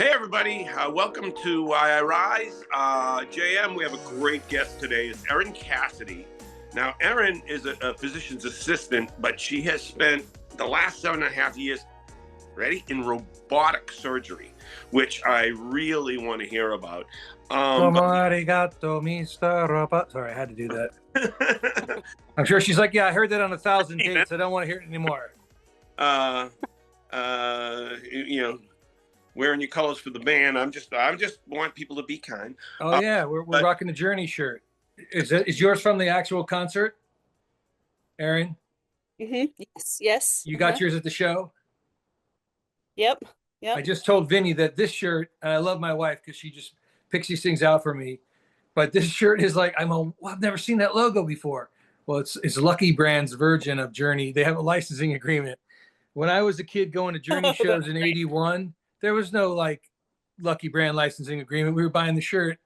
Hey, everybody. Welcome to Why I Rise. JM, we have a great guest today. It's Erin Cassidy. Now, Erin is a physician's assistant, but she has spent the last 7.5 years, in robotic surgery, which I really want to hear about. Arigato, Mr. Robot. Sorry, I had to do that. I'm sure she's like, yeah, I heard that on 1,000 dates. I don't want to hear it anymore. Wearing your colors for the band. I just want people to be kind. Oh yeah, we're rocking the Journey shirt. Is yours from the actual concert, Erin? Mm-hmm. Yes. You got yours at the show? Yep. I just told Vinny that this shirt, and I love my wife because she just picks these things out for me. But this shirt is like, I've never seen that logo before. Well, it's Lucky Brand's version of Journey. They have a licensing agreement. When I was a kid going to Journey shows in '81, there was no like Lucky Brand licensing agreement. We were buying the shirt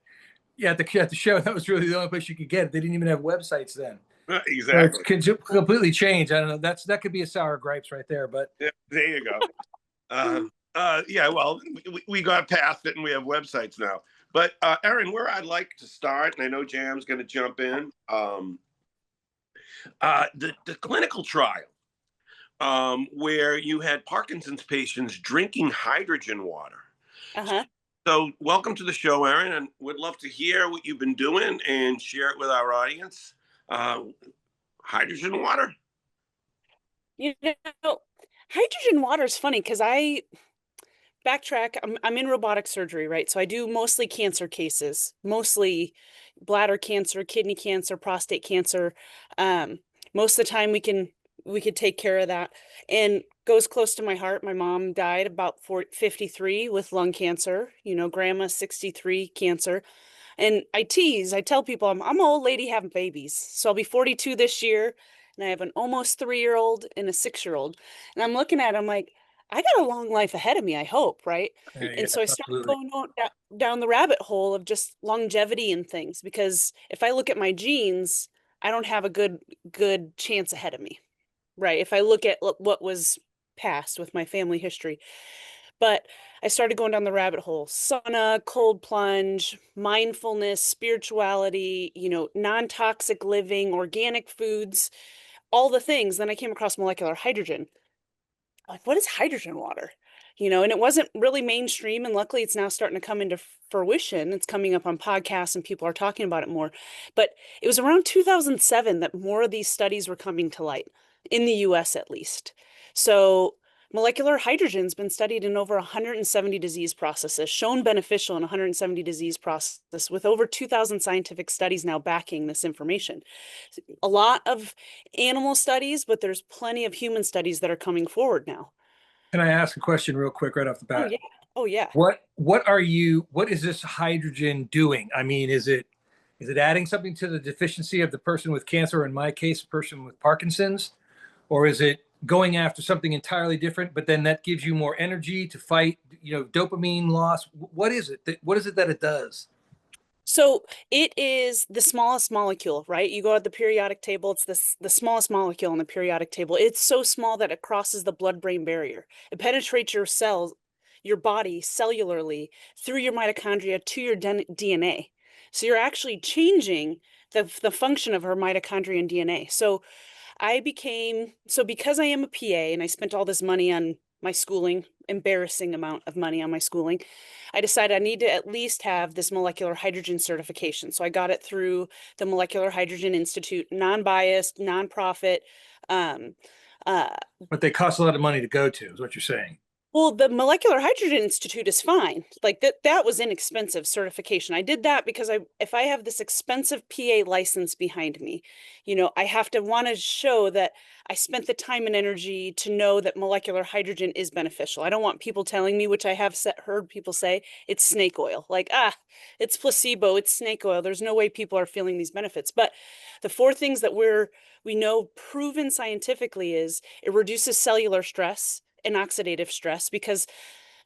at the show. That was really the only place you could get it. They didn't even have websites then. Exactly. So it's completely changed. I don't know. That could be a sour grapes right there. But yeah, there you go. Well, we got past it and we have websites now. But Erin, where I'd like to start, and I know Jam's going to jump in, the clinical trial where you had Parkinson's patients drinking hydrogen water. So welcome to the show, Erin, and would love to hear what you've been doing and share it with our audience. Hydrogen water? Hydrogen water is funny because I backtrack. I'm in robotic surgery, right? So I do mostly cancer cases, mostly bladder cancer, kidney cancer, prostate cancer. Most of the time we could take care of that, and goes close to my heart. My mom died about 53 with lung cancer, grandma 63 cancer. And I tell people I'm an old lady having babies. So I'll be 42 this year, and I have an almost 3-year-old and a 6-year-old. And I'm looking at it, I'm like, I got a long life ahead of me, I hope, right? And so I started going down the rabbit hole of just longevity and things, because if I look at my genes, I don't have a good chance ahead of me, right? If I look at what was past with my family history. But I started going down the rabbit hole: sauna, cold plunge, mindfulness, spirituality, non-toxic living, organic foods, all the things. Then I came across molecular hydrogen. Like, what is hydrogen water? And it wasn't really mainstream, and luckily it's now starting to come into fruition. It's coming up on podcasts and people are talking about it more. But it was around 2007 that more of these studies were coming to light, in the US at least. So molecular hydrogen's been studied in over 170 disease processes, shown beneficial in 170 disease processes, with over 2,000 scientific studies now backing this information. A lot of animal studies, but there's plenty of human studies that are coming forward now. Can I ask a question real quick right off the bat? Oh yeah. What is this hydrogen doing? I mean, is it adding something to the deficiency of the person with cancer, or in my case, a person with Parkinson's? Or is it going after something entirely different, but then that gives you more energy to fight, dopamine loss? What is it that it does? So it is the smallest molecule, right? You go at the periodic table, it's the smallest molecule on the periodic table. It's so small that it crosses the blood-brain barrier. It penetrates your cells, your body cellularly, through your mitochondria to your DNA. So you're actually changing the function of our mitochondria and DNA. So because I am a PA and I spent all this money on my schooling, embarrassing amount of money on my schooling, I decided I need to at least have this molecular hydrogen certification. So I got it through the Molecular Hydrogen Institute, non-biased, nonprofit. But they cost a lot of money to go to, is what you're saying. Well, the Molecular Hydrogen Institute is fine. Like that was inexpensive certification. I did that because if I have this expensive PA license behind me, I have to want to show that I spent the time and energy to know that molecular hydrogen is beneficial. I don't want people telling me, which I have heard people say, it's snake oil. Like, it's placebo, it's snake oil. There's no way people are feeling these benefits. But the 4 things that we know proven scientifically is it reduces cellular stress and oxidative stress, because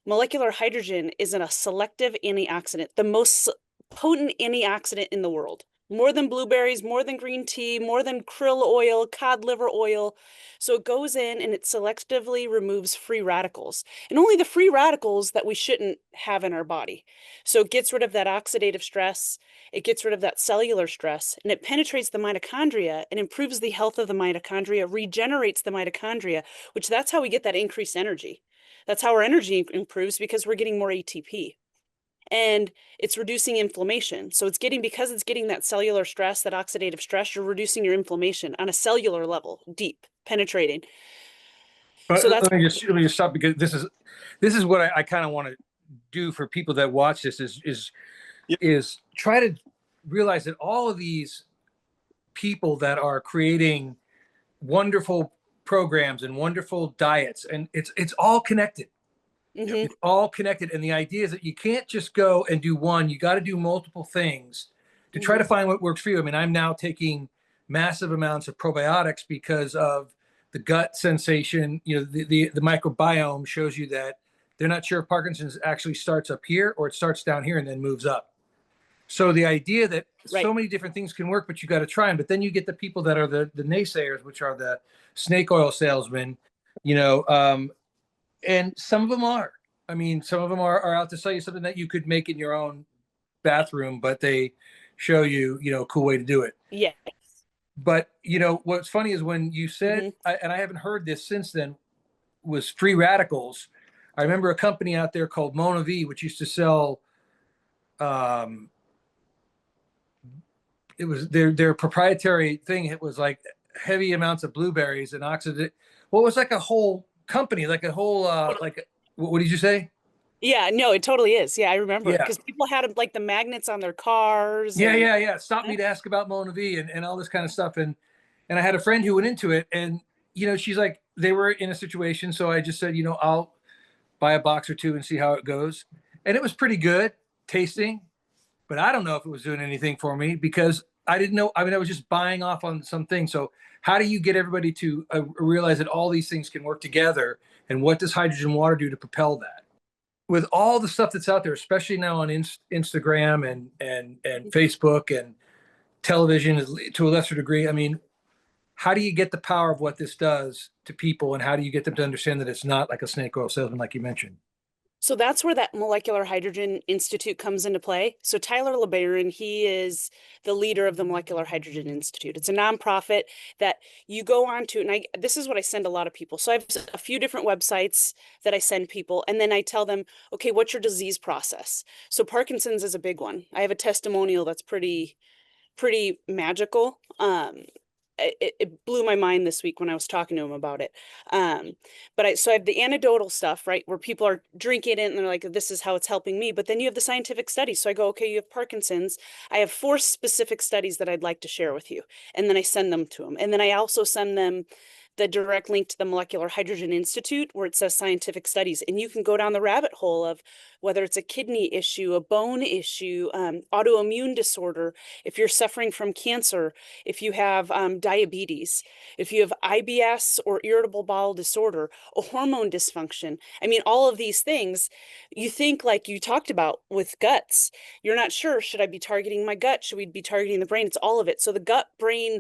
molecular hydrogen is a selective antioxidant, the most potent antioxidant in the world. more than blueberries, more than green tea, more than krill oil, cod liver oil. So it goes in and it selectively removes free radicals, and only the free radicals that we shouldn't have in our body. So it gets rid of that oxidative stress, it gets rid of that cellular stress, and it penetrates the mitochondria and improves the health of the mitochondria, regenerates the mitochondria, which that's how we get that increased energy. That's how our energy improves, because we're getting more ATP. And it's reducing inflammation. So it's getting, because it's getting that cellular stress, that oxidative stress, you're reducing your inflammation on a cellular level, deep, penetrating. But So that's let me just stop, because this is what I kind of want to do for people that watch this Yeah. is try to realize that all of these people that are creating wonderful programs and wonderful diets, and it's all connected. mm-hmm. It's all connected. And the idea is that you can't just go and do one, you got to do multiple things to try to find what works for you. I mean, I'm now taking massive amounts of probiotics because of the gut sensation. You know, the microbiome shows you that they're not sure if Parkinson's actually starts up here or it starts down here and then moves up. So the idea that Right. so many different things can work, but you got to try them. But then you get the people that are the naysayers, which are the snake oil salesmen, you know, and some of them are. I mean, some of them are out to sell you something that you could make in your own bathroom, but they show you, you know, a cool way to do it. Yeah. But, you know, what's funny is when you said, and I haven't heard this since then, was free radicals. I remember a company out there called Mona V, which used to sell, it was their proprietary thing. It was like heavy amounts of blueberries and oxidate. Well, it was like a whole company, like a whole, like, what did you say? Yeah, no, it totally is. Yeah, I remember, Yeah. because people had like the magnets on their cars Yeah, and yeah, yeah. Stop me to ask about Mona V and all this kind of stuff. And I had a friend who went into it, and you know, she's like, they were in a situation, so I just said, you know, I'll buy a box or two and see how it goes. And it was pretty good tasting, but I don't know if it was doing anything for me because I didn't know. I mean, I was just buying off on something. So how do you get everybody to realize that all these things can work together? And what does hydrogen water do to propel that? With all the stuff that's out there, especially now on Instagram and Facebook and television to a lesser degree. I mean, how do you get the power of what this does to people, and how do you get them to understand that it's not like a snake oil salesman, like you mentioned? so that's where that Molecular Hydrogen Institute comes into play. So Tyler LeBaron, he is the leader of the Molecular Hydrogen Institute. It's a nonprofit that you go on to, and this is what I send a lot of people. So I have a few different websites that I send people, and then I tell them, okay, what's your disease process? So Parkinson's is a big one. I have a testimonial that's pretty magical. It blew my mind this week when I was talking to him about it. So I have the anecdotal stuff, right, where people are drinking it and they're like, this is how it's helping me. But then you have the scientific studies. So I go, okay, you have Parkinson's. I have 4 specific studies that I'd like to share with you. And then I send them to them. And then I also send them the direct link to the Molecular Hydrogen Institute where it says scientific studies. And you can go down the rabbit hole of whether it's a kidney issue, a bone issue, autoimmune disorder, if you're suffering from cancer, if you have diabetes, if you have IBS or irritable bowel disorder, a hormone dysfunction. I mean, all of these things, you think, like you talked about with guts, you're not sure, should I be targeting my gut? Should we be targeting the brain? It's all of it. So the gut brain,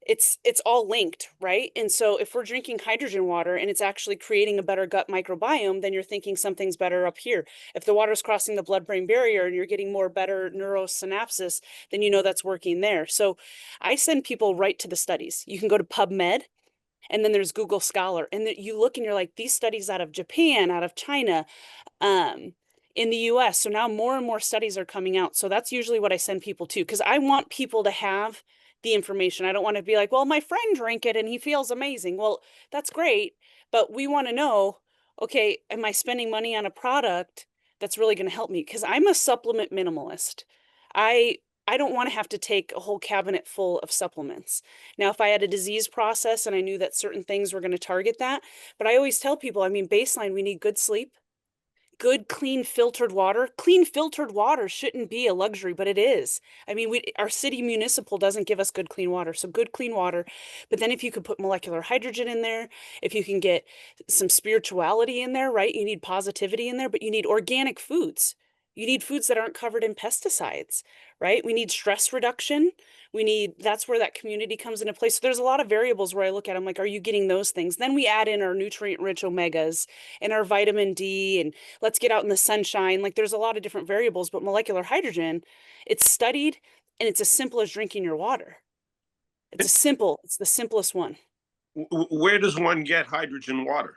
it's all linked, right? And so if we're drinking hydrogen water and it's actually creating a better gut microbiome, then you're thinking something's better up here. If the water's crossing the blood-brain barrier and you're getting more better neurosynapses, then you know that's working there. So I send people right to the studies. You can go to PubMed, and then there's Google Scholar, and you look and you're like, these studies out of Japan, out of China, um, in the US. So now more and more studies are coming out. So that's usually what I send people to, because I want people to have the information. I don't want to be like, well, my friend drank it and he feels amazing. Well, that's great, but we want to know, okay, am I spending money on a product that's really going to help me? Because I'm a supplement minimalist. I I don't want to have to take a whole cabinet full of supplements. Now, if I had a disease process and I knew that certain things were going to target that, but I always tell people, I mean, baseline, we need good sleep, good, clean, filtered water. Clean, filtered water shouldn't be a luxury, but it is. I mean, our city municipal doesn't give us good, clean water. So good, clean water. But then if you could put molecular hydrogen in there, if you can get some spirituality in there, right? You need positivity in there, but you need organic foods. You need foods that aren't covered in pesticides, right? We need stress reduction. That's where that community comes into place. So there's a lot of variables where I look at them like, are you getting those things? Then we add in our nutrient-rich omegas and our vitamin D, and let's get out in the sunshine. Like there's a lot of different variables, but molecular hydrogen, it's studied and it's as simple as drinking your water. It's the simplest one. Where does one get hydrogen water?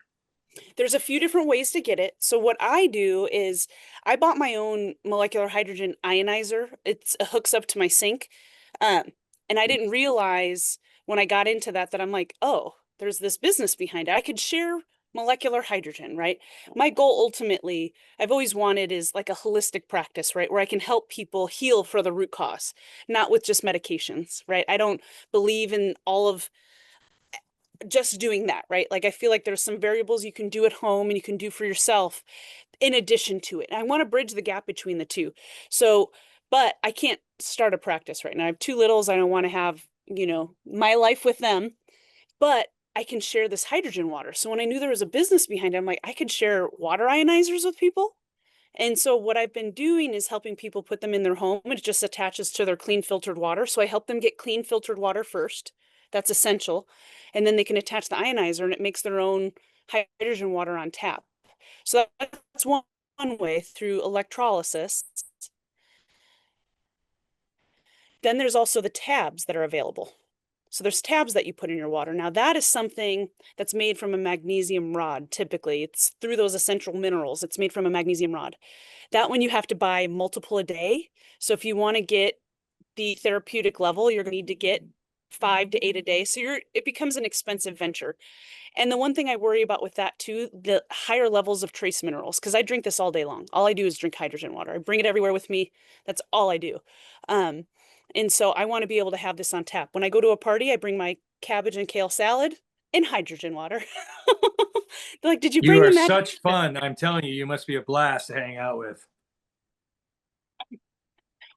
There's a few different ways to get it. So what I do is I bought my own molecular hydrogen ionizer. It hooks up to my sink. Um, and I didn't realize when I got into that I'm like, oh, there's this business behind it. I could share molecular hydrogen, right? My goal ultimately, I've always wanted is like a holistic practice, right? Where I can help people heal for the root cause, not with just medications, right? I don't believe in all of just doing that, right? Like I feel like there's some variables you can do at home and you can do for yourself in addition to it. And I want to bridge the gap between the two. So, but I can't start a practice right now. I have two littles. I don't want to have, my life with them, but I can share this hydrogen water. So when I knew there was a business behind it, I'm like, I could share water ionizers with people. And so what I've been doing is helping people put them in their home. It just attaches to their clean filtered water. So I help them get clean filtered water first. That's essential. And then they can attach the ionizer and it makes their own hydrogen water on tap. So that's one way through electrolysis. Then there's also the tabs that are available. So there's tabs that you put in your water. Now that is something that's made from a magnesium rod. Typically it's through those essential minerals. It's made from a magnesium rod. That one you have to buy multiple a day. So if you want to get the therapeutic level, you're going to need to get 5 to 8 a day. So it becomes an expensive venture. And the one thing I worry about with that too, the higher levels of trace minerals, because I drink this all day long. All I do is drink hydrogen water. I bring it everywhere with me. That's all I do. And so I want to be able to have this on tap. When I go to a party, I bring my cabbage and kale salad and hydrogen water. They're like, did you You bring are the magic? such fun. I'm telling you, you must be a blast to hang out with.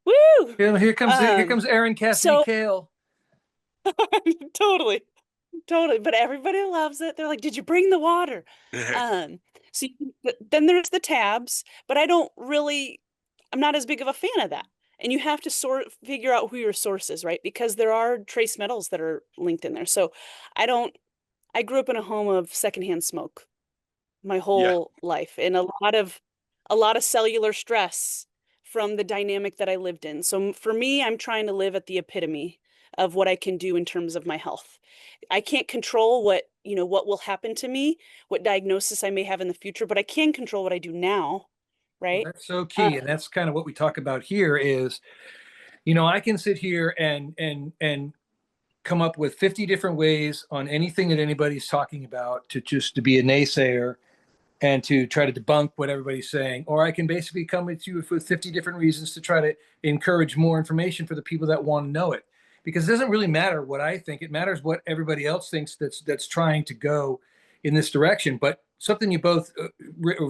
Woo! Here comes Erin Cassidy So Kale. totally. Totally. But everybody loves it. They're like, did you bring the water? So then there's the tabs, but I'm not as big of a fan of that. And you have to figure out who your source is, right? Because there are trace metals that are linked in there. So I grew up in a home of secondhand smoke my Yeah. whole life and a lot of cellular stress from the dynamic that I lived in. So for me, I'm trying to live at the epitome of what I can do in terms of my health. I can't control what will happen to me, what diagnosis I may have in the future, but I can control what I do now, Well, right? that's so Uh, key, and that's kind of what we talk about here. Is I can sit here and come up with 50 different ways on anything that anybody's talking about to be a naysayer and to try to debunk what everybody's saying, or I can basically come with you with 50 different reasons to try to encourage more information for the people that want to know it. Because it doesn't really matter what I think; it matters what everybody else thinks that's trying to go in this direction. But something you both,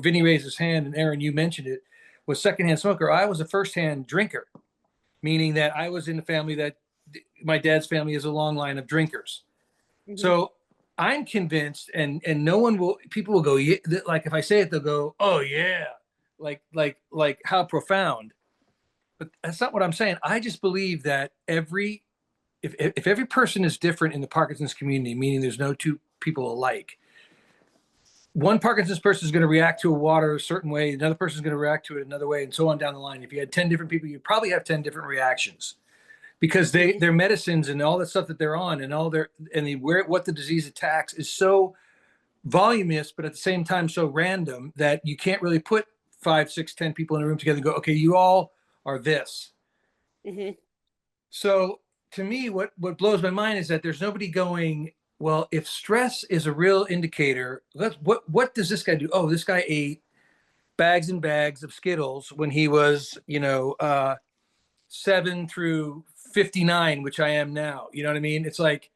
Vinny raised his hand, and Erin, you mentioned it, was secondhand smoker. I was a firsthand drinker, meaning that I was in a family that my dad's family is a long line of drinkers. mhm, So I'm convinced, and no one will. People will go, yeah, like if I say it, they'll go, oh yeah, like how profound. But that's not what I'm saying. I just believe that if every person is different in the Parkinson's community, meaning there's no two people alike, one Parkinson's person is going to react to a water a certain way, another person is going to react to it another way, and so on down the line. If you had 10 different people, you'd probably have 10 different reactions because mhm, their medicines and all the stuff that they're on and what the disease attacks is so voluminous, but at the same time so random that you can't really put 5, 6, 10 people in a room together and go, okay, you all are this. mhm, So to me, what blows my mind is that there's nobody going, well, if stress is a real indicator, what does this guy do? Oh, this guy ate bags and bags of Skittles when he was, 7 through 59, which I am now. You know what I mean? It's like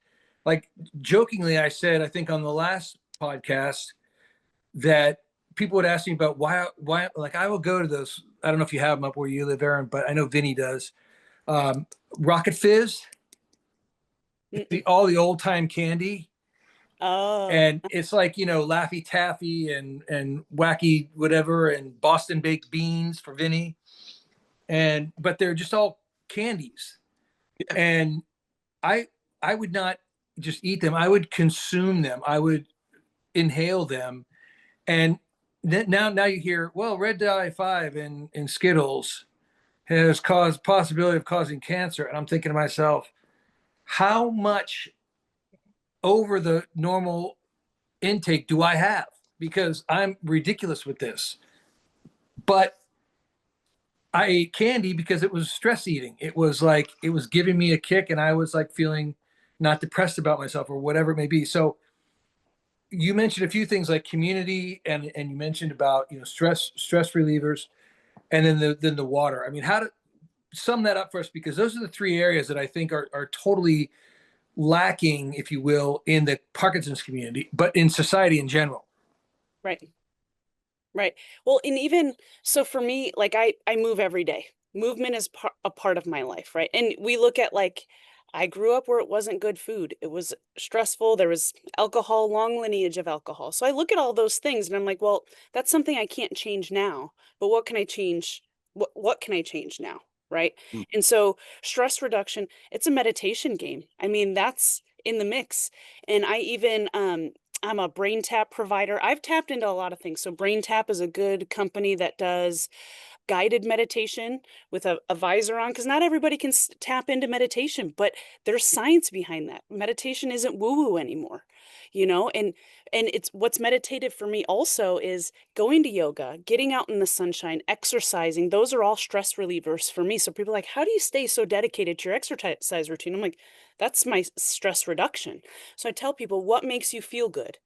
jokingly, I said, I think on the last podcast that people would ask me about why, like I will go to those. I don't know if you have them up where you live, Aaron, but I know Vinny does. Um, Rocket Fizz, mm-mm. all the old time candy. Oh, And it's like, Laffy Taffy and wacky whatever and Boston baked beans for Vinny. but they're just all candies. Yeah. And I would not just eat them. I would consume them. I would inhale them. And now you hear, well, red dye 5 in Skittles has caused possibility of causing cancer. And I'm thinking to myself, how much over the normal intake do I have? Because I'm ridiculous with this. But I ate candy because it was stress eating. It was like, it was giving me a kick, and I was like feeling not depressed about myself or whatever it may be. So you mentioned a few things like community, and you mentioned about, stress relievers, and then the water. I mean, how to sum that up for us, because those are the three areas that I think are totally lacking, if you will, in the Parkinson's community, but in society in general. Right. Right. Well, and even so for me, like I move every day. Movement is a part of my life, right? And we look at like I grew up where it wasn't good food. It was stressful. There was alcohol, long lineage of alcohol. So I look at all those things and I'm like, well, that's something I can't change now. But what can I change? What can I change now? Right. Mm. And so stress reduction, it's a meditation game. I mean, that's in the mix. And I even I'm a brain tap provider. I've tapped into a lot of things. So brain tap is a good company that does guided meditation with a visor on, because not everybody can tap into meditation, but there's science behind that. Meditation isn't woo-woo anymore, and it's what's meditative for me also is going to yoga, getting out in the sunshine, exercising. Those are all stress relievers for me. So people are like, how do you stay so dedicated to your exercise routine? I'm like, that's my stress reduction. So I tell people, what makes you feel good?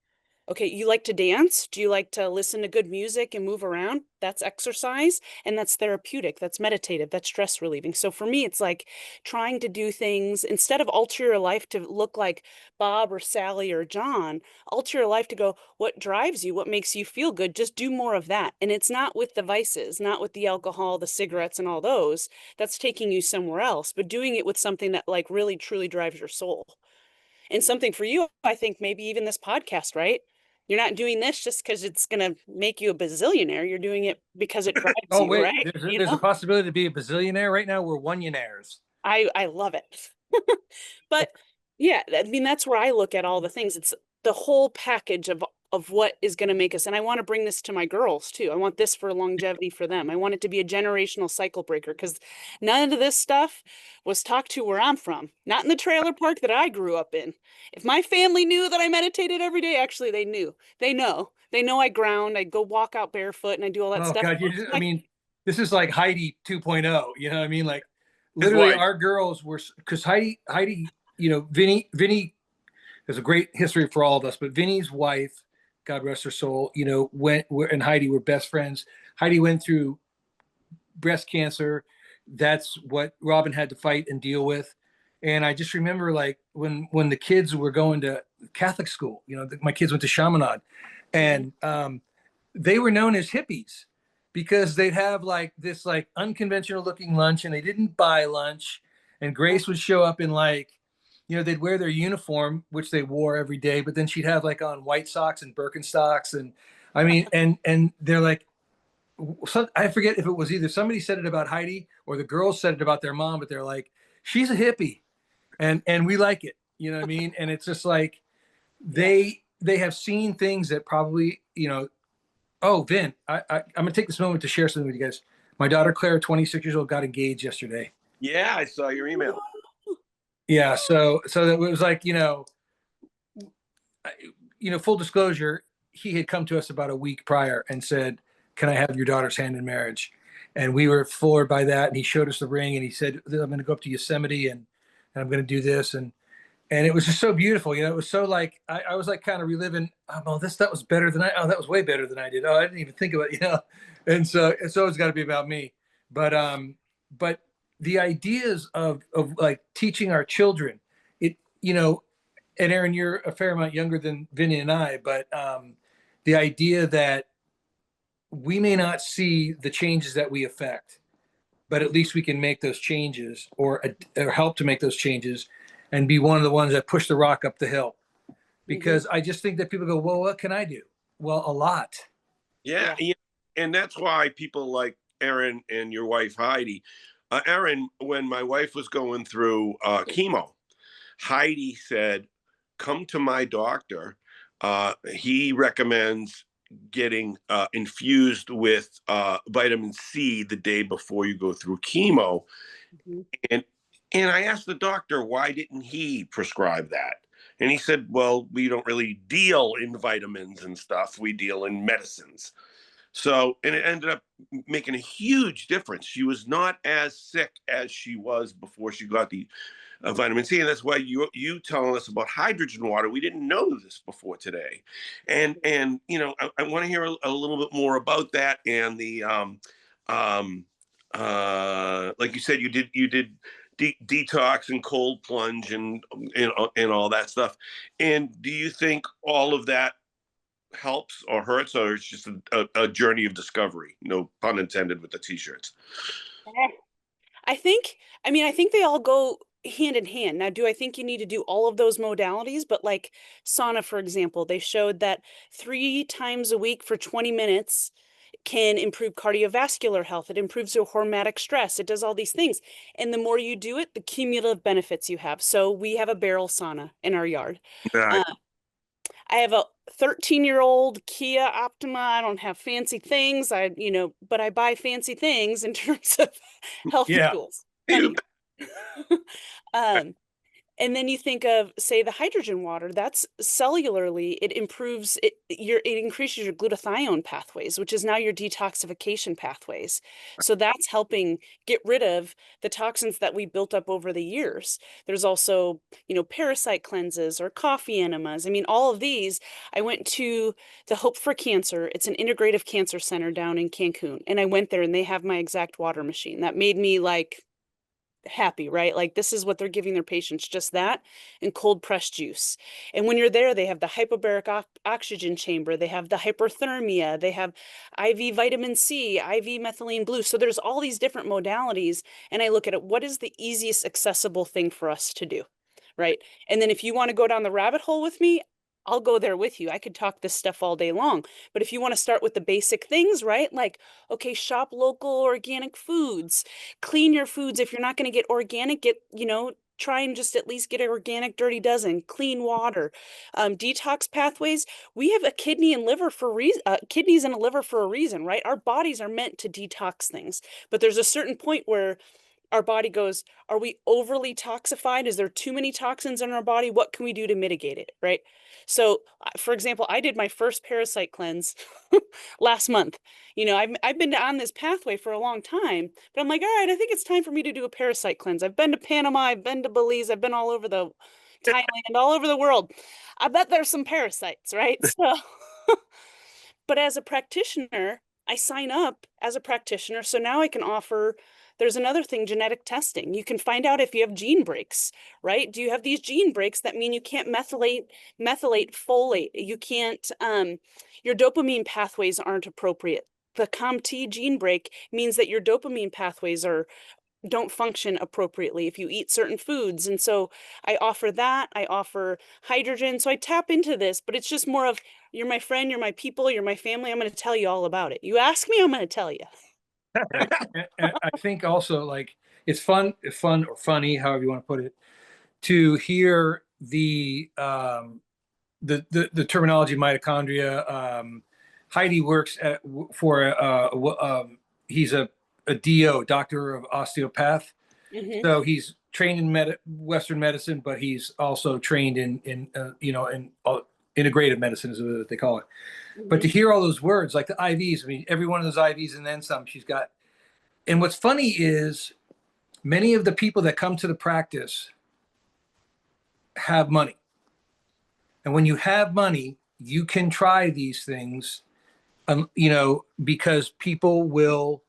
Okay, you like to dance? Do you like to listen to good music and move around? That's exercise, and that's therapeutic, that's meditative, that's stress relieving. So for me, it's like trying to do things instead of alter your life to look like Bob or Sally or John, alter your life to go, what drives you? What makes you feel good? Just do more of that. And it's not with the vices, not with the alcohol, the cigarettes, and all those. That's taking you somewhere else, but doing it with something that like really truly drives your soul. And something for you, I think maybe even this podcast, right? You're not doing this just because it's going to make you a bazillionaire. You're doing it because it drives Oh, you, wait, right? there's a possibility to be a bazillionaire right now. We're onionaires. I love it. But yeah, I mean, that's where I look at all the things. It's the whole package of what is going to make us. And I want to bring this to my girls too. I want this for longevity for them. I want it to be a generational cycle breaker, because none of this stuff was talked to where I'm from, not in the trailer park that I grew up in. If my family knew that I meditated every day, actually they knew. They know I ground, I go walk out barefoot and I do all that Oh stuff. God, I mean, this is like Heidi 2.0. You know what I mean? Like His literally wife. our girls were, because Heidi, Vinny, there's a great history for all of us, but Vinny's wife, God rest her soul, and Heidi were best friends. Heidi went through breast cancer. That's what Robin had to fight and deal with. And I just remember like when the kids were going to Catholic school, my kids went to Chaminade, and they were known as hippies because they'd have like this like unconventional looking lunch, and they didn't buy lunch. And Grace would show up in like, they'd wear their uniform, which they wore every day, but then she'd have like on white socks and Birkenstocks. And I mean, and they're like, so I forget if it was either somebody said it about Heidi or the girls said it about their mom, but they're like, she's a hippie, and we like it. You know what I mean? And it's just like they have seen things that probably, oh, Vin, I'm gonna take this moment to share something with you guys. My daughter Claire, 26 years old, got engaged yesterday. Yeah, I saw your email. Yeah, so it was like, full disclosure, he had come to us about a week prior and said, "Can I have your daughter's hand in marriage?" And we were floored by that. And he showed us the ring, and he said, "I'm going to go up to Yosemite and I'm going to do this." And it was just so beautiful. It was so like I was like kind of reliving. Oh, that was better than that was way better than I did. Oh, I didn't even think about it. And so it's always got to be about me. But the ideas of like teaching our children, and Erin, you're a fair amount younger than Vinny and I, but the idea that we may not see the changes that we affect, but at least we can make those changes or help to make those changes and be one of the ones that push the rock up the hill. Because I just think that people go, well, what can I do? Well, a lot. Yeah. And that's why people like Erin and your wife Heidi. Erin, when my wife was going through chemo, Heidi said, "Come to my doctor. He recommends getting infused with vitamin C the day before you go through chemo." Mhm. And and I asked the doctor, why didn't he prescribe that? And he said, well, we don't really deal in vitamins and stuff. We deal in medicines. So, and it ended up making a huge difference. She was not as sick as she was before she got the vitamin C, and that's why you telling us about hydrogen water. We didn't know this before today, and I want to hear a little bit more about that and the um, like you said, you did detox and cold plunge and all that stuff. And do you think all of that helps or hurts, or it's just a journey of discovery? No pun intended with the t-shirts. I think, I think they all go hand in hand. Now, do I think you need to do all of those modalities? But like sauna, for example, they showed that 3 times a week for 20 minutes can improve cardiovascular health. It improves your hormetic stress. It does all these things. And the more you do it, the cumulative benefits you have. So we have a barrel sauna in our yard. Right. Uh, I have a 13-year-old Kia Optima. I don't have fancy things. But I buy fancy things in terms of healthy Yeah. tools. Anyway. um, and then you think of, say, the hydrogen water, that's cellularly, it increases your glutathione pathways, which is now your detoxification pathways. So that's helping get rid of the toxins that we built up over the years. There's also, parasite cleanses or coffee enemas. I mean, all of these. I went to the Hope for Cancer. It's an integrative cancer center down in Cancun. And I went there and they have my exact water machine. That made me like happy, right? Like this is what they're giving their patients, just that and cold pressed juice. And when you're there, they have the hypobaric oxygen chamber, they have the hyperthermia, they have IV vitamin C, IV methylene blue. So there's all these different modalities. And I look at it, what is the easiest accessible thing for us to do? Right. And then if you want to go down the rabbit hole with me, I'll go there with you. I could talk this stuff all day long. But if you want to start with the basic things, right? Like, okay, shop local organic foods, clean your foods. If you're not going to get organic, try and just at least get an organic dirty dozen, clean water, detox pathways. We have a kidney and liver for kidneys and a liver for a reason, right? Our bodies are meant to detox things, but there's a certain point where our body goes, are we overly toxified? Is there too many toxins in our body? What can we do to mitigate it? Right. So, for example, I did my first parasite cleanse last month. I've been on this pathway for a long time, but I'm like, all right, I think it's time for me to do a parasite cleanse. I've been to Panama, I've been to Belize, I've been all over the Thailand, all over the world. I bet there's some parasites, right? So, but as a practitioner, I sign up as a practitioner. So now I can offer, there's another thing, genetic testing. You can find out if you have gene breaks, right? Do you have these gene breaks that mean you can't methylate folate? You can't, your dopamine pathways aren't appropriate. The COMT gene break means that your dopamine pathways don't function appropriately if you eat certain foods. And so I offer that. I offer hydrogen. So I tap into this, but it's just more of, you're my friend, you're my people, you're my family. I'm going to tell you all about it. You ask me, I'm going to tell you. I think also like it's fun or funny, however you want to put it, to hear the terminology mitochondria. Heidi works he's a DO, doctor of osteopath. Mm-hmm. So he's trained in Western medicine, but he's also trained in integrative medicine is what they call it. Mm-hmm. But to hear all those words, like the IVs, I mean, every one of those IVs and then some she's got. And what's funny is many of the people that come to the practice have money. And when you have money, you can try these things, because people will,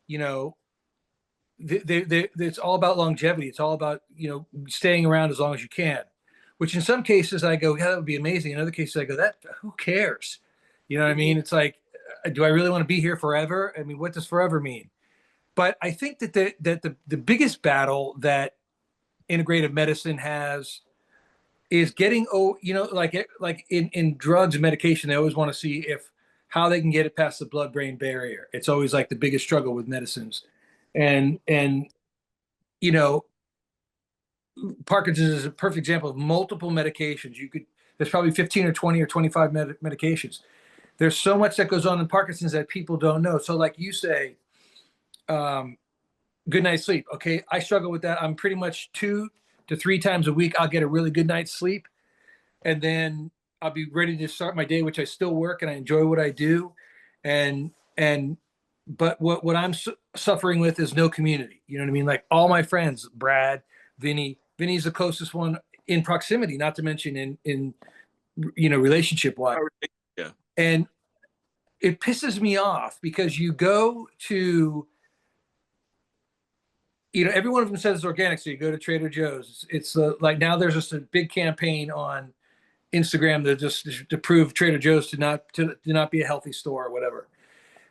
it's all about longevity. It's all about, staying around as long as you can, which in some cases I go, yeah, that would be amazing. In other cases I go, who cares? You know what I mean? It's like, do I really want to be here forever? I mean, what does forever mean? But I think that the biggest battle that integrative medicine has is getting, like in drugs and medication, they always want to see how they can get it past the blood-brain barrier. It's always like the biggest struggle with medicines. And you know, Parkinson's is a perfect example of multiple medications. There's probably 15 or 20 or 25 medications. There's so much that goes on in Parkinson's that people don't know. So like you say, good night's sleep. Okay, I struggle with that. I'm pretty much 2 to 3 times a week. I'll get a really good night's sleep, and then I'll be ready to start my day, which I still work and I enjoy what I do. And but what I'm suffering with is no community. You know what I mean? Like all my friends, Brad, Vinny's the closest one in proximity, not to mention in relationship wise. Yeah. And it pisses me off because you go to, every one of them says it's organic. So you go to Trader Joe's. It's like now there's just a big campaign on Instagram to prove Trader Joe's to not be a healthy store or whatever.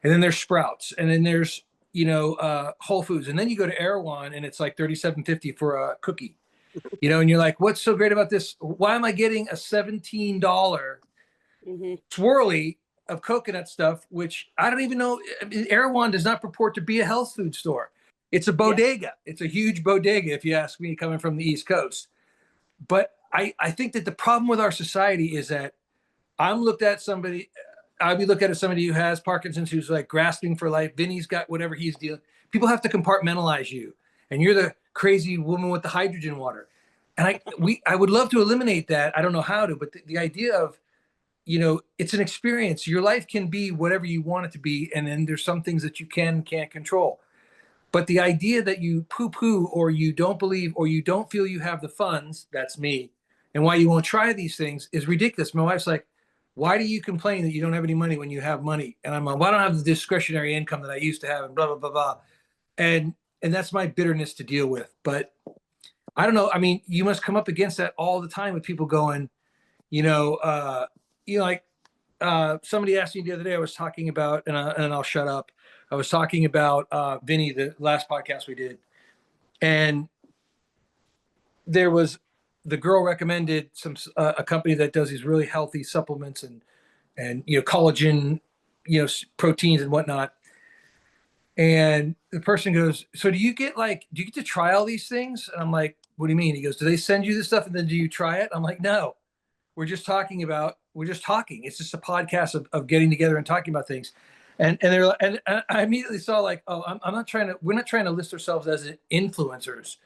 And then there's Sprouts, and then there's Whole Foods, and then you go to Erewhon and it's like $37.50 for a cookie. And you're like, what's so great about this? Why am I getting a $17 swirly of coconut stuff, which I don't even know? I mean, Erewhon does not purport to be a health food store. It's a bodega. Yeah. It's a huge bodega, if you ask me, coming from the East Coast. But I think that the problem with our society is that I'll be looking at somebody who has Parkinson's, who's like grasping for life. Vinny's got whatever he's dealing. People have to compartmentalize you, and you're the crazy woman with the hydrogen water. And I would love to eliminate that. I don't know how to, but the idea of, it's an experience. Your life can be whatever you want it to be, and then there's some things that you can't control. But the idea that you poo-poo or you don't believe or you don't feel you have the funds, that's me, and why you won't try these things is ridiculous. My wife's like, why do you complain that you don't have any money when you have money? And I'm like, well, I don't have the discretionary income that I used to have, and blah, blah, blah, blah. And that's my bitterness to deal with. But I don't know. I mean, you must come up against that all the time with people going, like somebody asked me the other day, I was talking about, and I'll shut up. I was talking about Vinny, the last podcast we did. And there was, the girl recommended a company that does these really healthy supplements and collagen, proteins and whatnot. And the person goes, so do you get to try all these things? And I'm like, what do you mean? He goes, do they send you this stuff and then do you try it? I'm like, no, we're just talking. It's just a podcast of getting together and talking about things. And I immediately saw like, oh, we're not trying to list ourselves as influencers.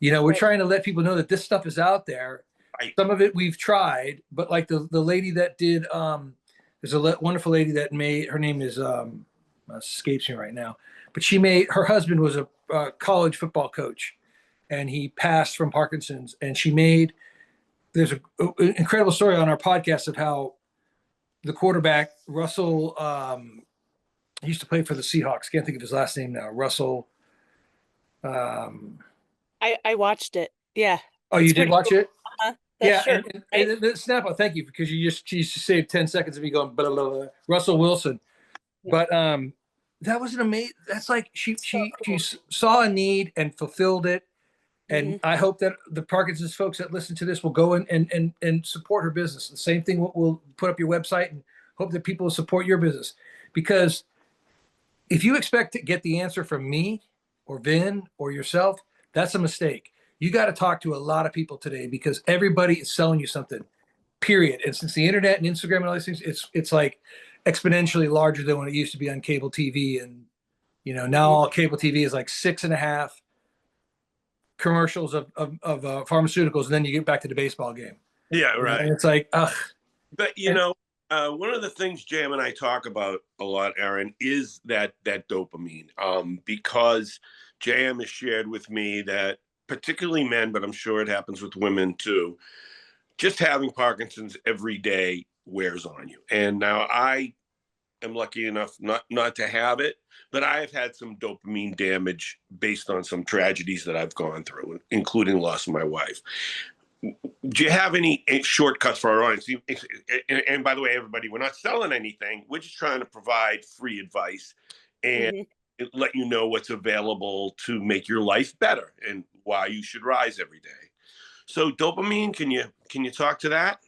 We're trying to let people know that this stuff is out there. Right. Some of it we've tried, but like the lady that did, there's a wonderful lady that made, her name is, escapes me right now, but her husband was a college football coach and he passed from Parkinson's, and there's an incredible story on our podcast of how the quarterback, Russell, he used to play for the Seahawks. Can't think of his last name now. Russell. I watched it. Yeah. Oh, you did watch it? Yeah. Sure, and Snap, thank you, because you just saved 10 seconds of me going, blah, blah, blah. Russell Wilson. Yeah. But that was an amazing, that's like, she saw a need and fulfilled it. And I hope that the Parkinson's folks that listen to this will go and support her business. The same thing, we'll put up your website and hope that people will support your business. Because if you expect to get the answer from me or Vin or yourself, that's a mistake. You got to talk to a lot of people today, because everybody is selling you something, period. And since the internet and Instagram and all these things, it's like exponentially larger than when it used to be on cable TV. And, now all cable TV is like 6.5 commercials of pharmaceuticals, and then you get back to the baseball game. Yeah, right. And it's like, ugh. But one of the things Jam and I talk about a lot, Erin, is that dopamine. Because Jam has shared with me that particularly men, but I'm sure it happens with women too, just having Parkinson's every day wears on you. And now I am lucky enough not to have it, but I have had some dopamine damage based on some tragedies that I've gone through, including loss of my wife. Do you have any shortcuts for our audience? And by the way, everybody, we're not selling anything. We're just trying to provide free advice and let you know what's available to make your life better and why you should rise every day. So dopamine, can you talk to that?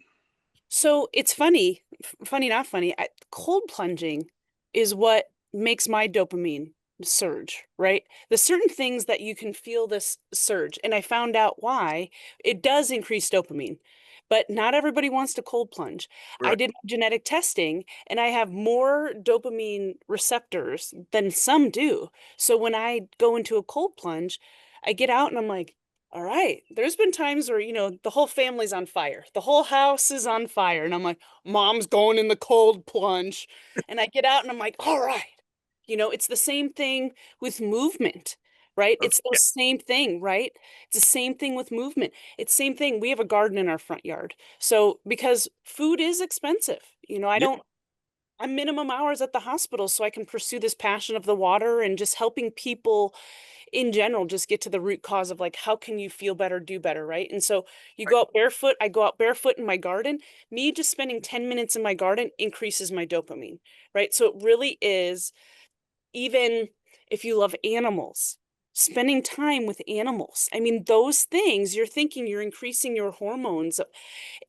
So it's funny, funny, not funny. Cold plunging is what makes my dopamine surge, right? The certain things that you can feel this surge. And I found out why it does increase dopamine, but not everybody wants to cold plunge. I Right. did genetic testing and I have more dopamine receptors than some do. So when I go into a cold plunge, I get out and I'm like, all right. There's been times where, the whole family's on fire. The whole house is on fire. And I'm like, mom's going in the cold plunge. And I get out and I'm like, all right. It's the same thing with movement, right? Okay. It's the same thing, right? It's the same thing with movement. It's the same thing. We have a garden in our front yard. So because food is expensive, I Yeah. don't, I'm minimum hours at the hospital so I can pursue this passion of the water and just helping people in general just get to the root cause of like how can you feel better, do better, right? And so you go out barefoot. I go out barefoot in my garden. Me just spending 10 minutes in my garden increases my dopamine, right? So it really is, even if you love animals, spending time with animals, I mean, those things, you're thinking you're increasing your hormones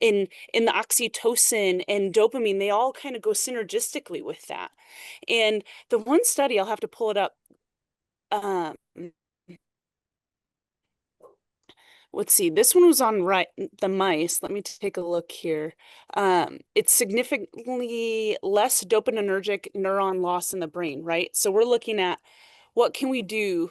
in the oxytocin and dopamine, they all kind of go synergistically with that. And the one study, I'll have to pull it up, um let's see, this one was on the mice. Let me take a look here. It's significantly less dopaminergic neuron loss in the brain, right? So we're looking at what can we do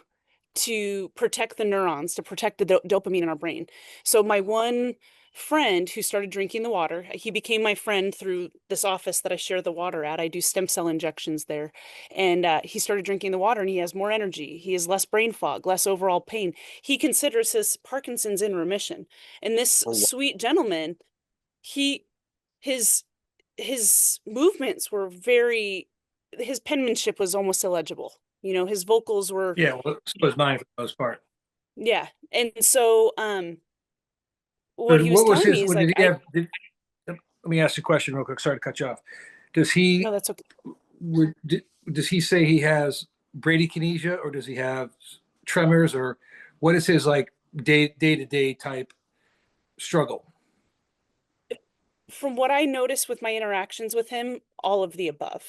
to protect the neurons, to protect the dopamine in our brain. So my one friend who started drinking the water, he became my friend through this office that I share the water at. I do stem cell injections there. And he started drinking the water and he has more energy. He has less brain fog, less overall pain. He considers his Parkinson's in remission. And this Oh, wow. sweet gentleman, he, his, his movements were very, his penmanship was almost illegible. His vocals were, Yeah, well, so is mine for the most part. yeah. And so, So what he was what was telling his? me is What like, did he have? Let me ask you a question real quick. Sorry to cut you off. Does no, he that's okay. does he say he has bradykinesia or does he have tremors or what is his like day to day type struggle? From what I noticed with my interactions with him, all of the above.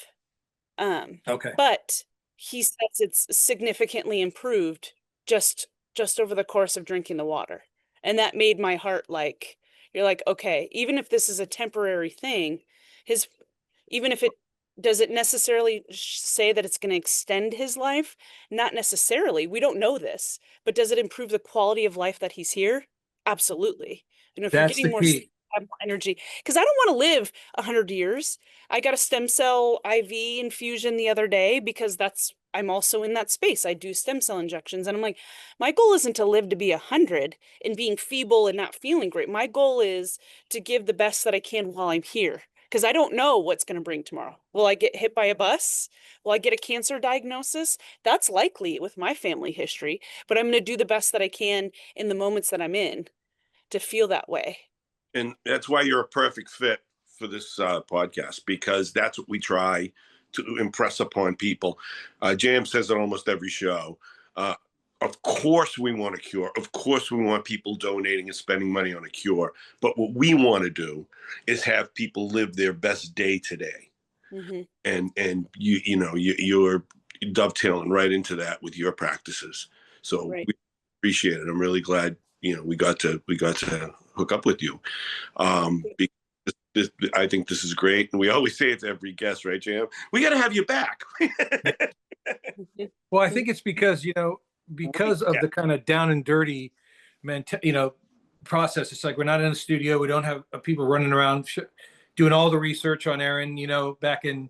Um, Okay, but he says it's significantly improved just just over the course of drinking the water. And that made my heart like, you're like, okay, even if this is a temporary thing, his even if it does it necessarily say that it's going to extend his life? Not necessarily. We don't know this, but does it improve the quality of life that he's here? Absolutely. If you're that's getting the more sleep, key. have more energy, because I don't want to live 100 years. I got a stem cell IV infusion the other day because I'm also in that space. I do stem cell injections, and I'm like, my goal isn't to live to be 100 and being feeble and not feeling great. My goal is to give the best that I can while I'm here because I don't know what's going to bring tomorrow. Will I get hit by a bus? Will I get a cancer diagnosis? That's likely with my family history, but I'm going to do the best that I can in the moments that I'm in to feel that way. And that's why you're a perfect fit for this podcast, because that's what we try to impress upon people. JM says it almost every show. Uh, of course, we want a cure. Of course, we want people donating and spending money on a cure. But what we want to do is have people live their best day today. Mm-hmm. And you're dovetailing right into that with your practices. So Right. we appreciate it. I'm really glad we got to hook up with you. Because I think this is great, and we always say it to every guest, right, Jam? We got to have you back. Well, I think it's because because of Yeah. the kind of down and dirty process. It's like we're not in the studio. We don't have people running around doing all the research on Erin. Back in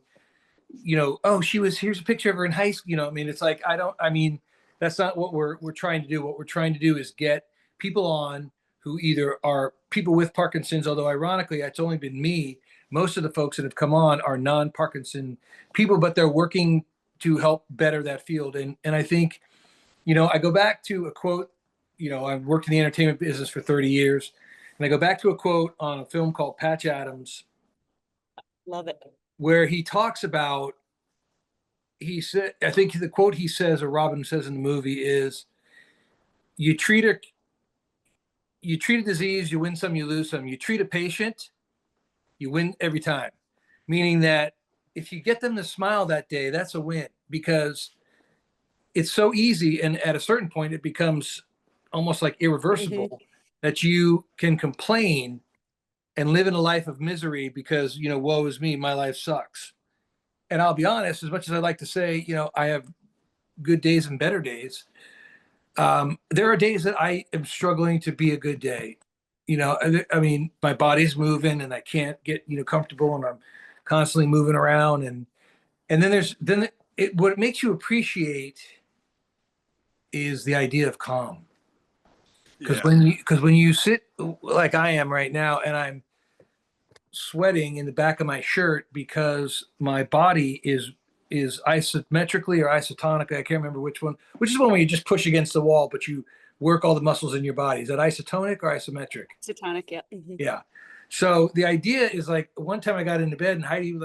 oh, here's a picture of her in high school. I mean, it's like I mean, that's not what we're trying to do. What we're trying to do is get people on who either are people with Parkinson's, although ironically, it's only been me. Most of the folks that have come on are non-Parkinson people, but they're working to help better that field. And I think, I go back to a quote, I've worked in the entertainment business for 30 years. And I go back to a quote on a film called Patch Adams, Love it. where he talks about, he said, I think the quote he says, or Robin says in the movie is, you treat a disease, you win some, you lose some. You treat a patient, You win every time, meaning that if you get them to smile that day, that's a win, because it's so easy. And at a certain point, it becomes almost like irreversible that you can complain and live in a life of misery because, woe is me, my life sucks. And I'll be honest, as much as I like to say, I have good days and better days, there are days that I am struggling to be a good day. I mean, my body's moving and I can't get, comfortable, and I'm constantly moving around. And what it makes you appreciate is the idea of calm. Because Yeah. when you sit like I am right now, and I'm sweating in the back of my shirt because my body is isometrically or isotonically, I can't remember which is one where you just push against the wall, but you work all the muscles in your body. Is that isotonic or isometric? Isotonic, yeah. Yeah. So the idea is, like, one time I got into bed and Heidi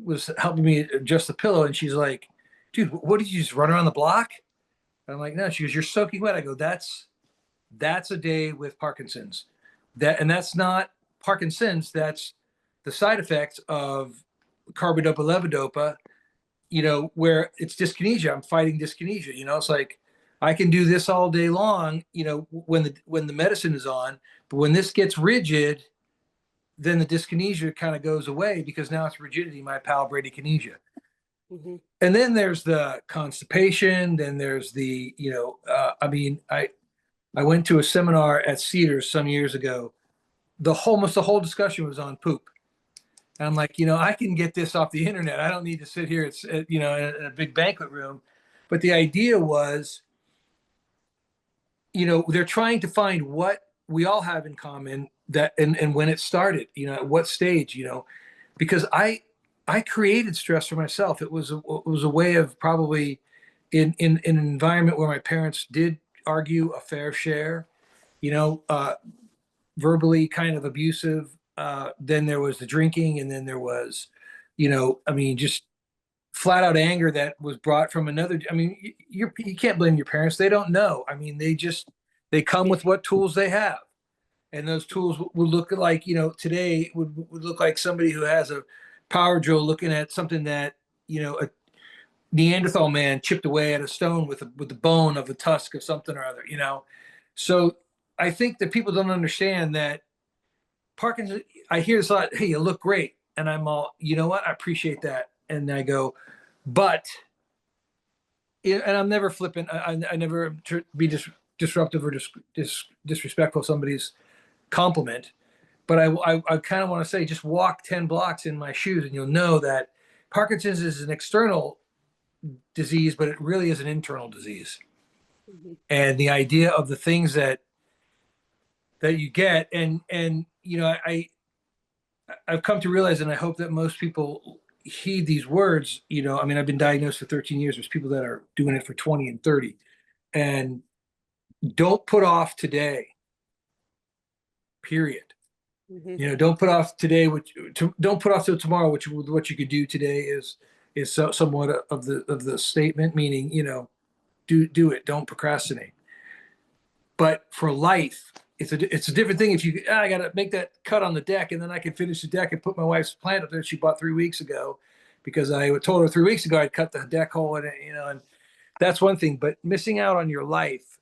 was helping me adjust the pillow, and she's like, "Dude, what did you just run around the block?" And I'm like, "No." She goes, "You're soaking wet." I go, That's a day with Parkinson's. That's not Parkinson's. That's the side effects of carbidopa levodopa, where it's dyskinesia. I'm fighting dyskinesia. It's like I can do this all day long, when the medicine is on, but when this gets rigid, then the dyskinesia kind of goes away, because now it's rigidity, my pal bradykinesia. And then there's the constipation. Then there's I went to a seminar at Cedars some years ago. Almost the whole discussion was on poop. And I'm like, I can get this off the internet. I don't need to sit here in a big banquet room. But the idea was, they're trying to find what we all have in common, and when it started, at what stage, because I created stress for myself. It was a way of, probably, in an environment where my parents did argue a fair share, verbally kind of abusive. Then there was the drinking, and then there was, just flat out anger that was brought from another. I mean, you can't blame your parents. They don't know. I mean, they come with what tools they have. And those tools would look like, today would look like somebody who has a power drill looking at something that, a Neanderthal man chipped away at a stone with the bone of a tusk of something or other. So I think that people don't understand that Parkinson. I hear this a lot. Hey, you look great, and I'm all, you know what? I appreciate that, and I go, but, and I'm never flippant. I never be disruptive or disrespectful of somebody's compliment. But I kind of want to say, just walk 10 blocks in my shoes, and you'll know that Parkinson's is an external disease, but it really is an internal disease. And the idea of the things that you get, and I've come to realize, and I hope that most people heed these words. I mean, I've been diagnosed for 13 years. There's people that are doing it for 20 and 30. And don't put off today, period. Don't put off today, don't put off till tomorrow, what you could do today is somewhat of the statement, meaning, do it, don't procrastinate. But for life, it's a different thing. If I got to make that cut on the deck, and then I can finish the deck and put my wife's plant up there she bought 3 weeks ago, because I told her 3 weeks ago I'd cut the deck hole in it, and that's one thing. But missing out on your life,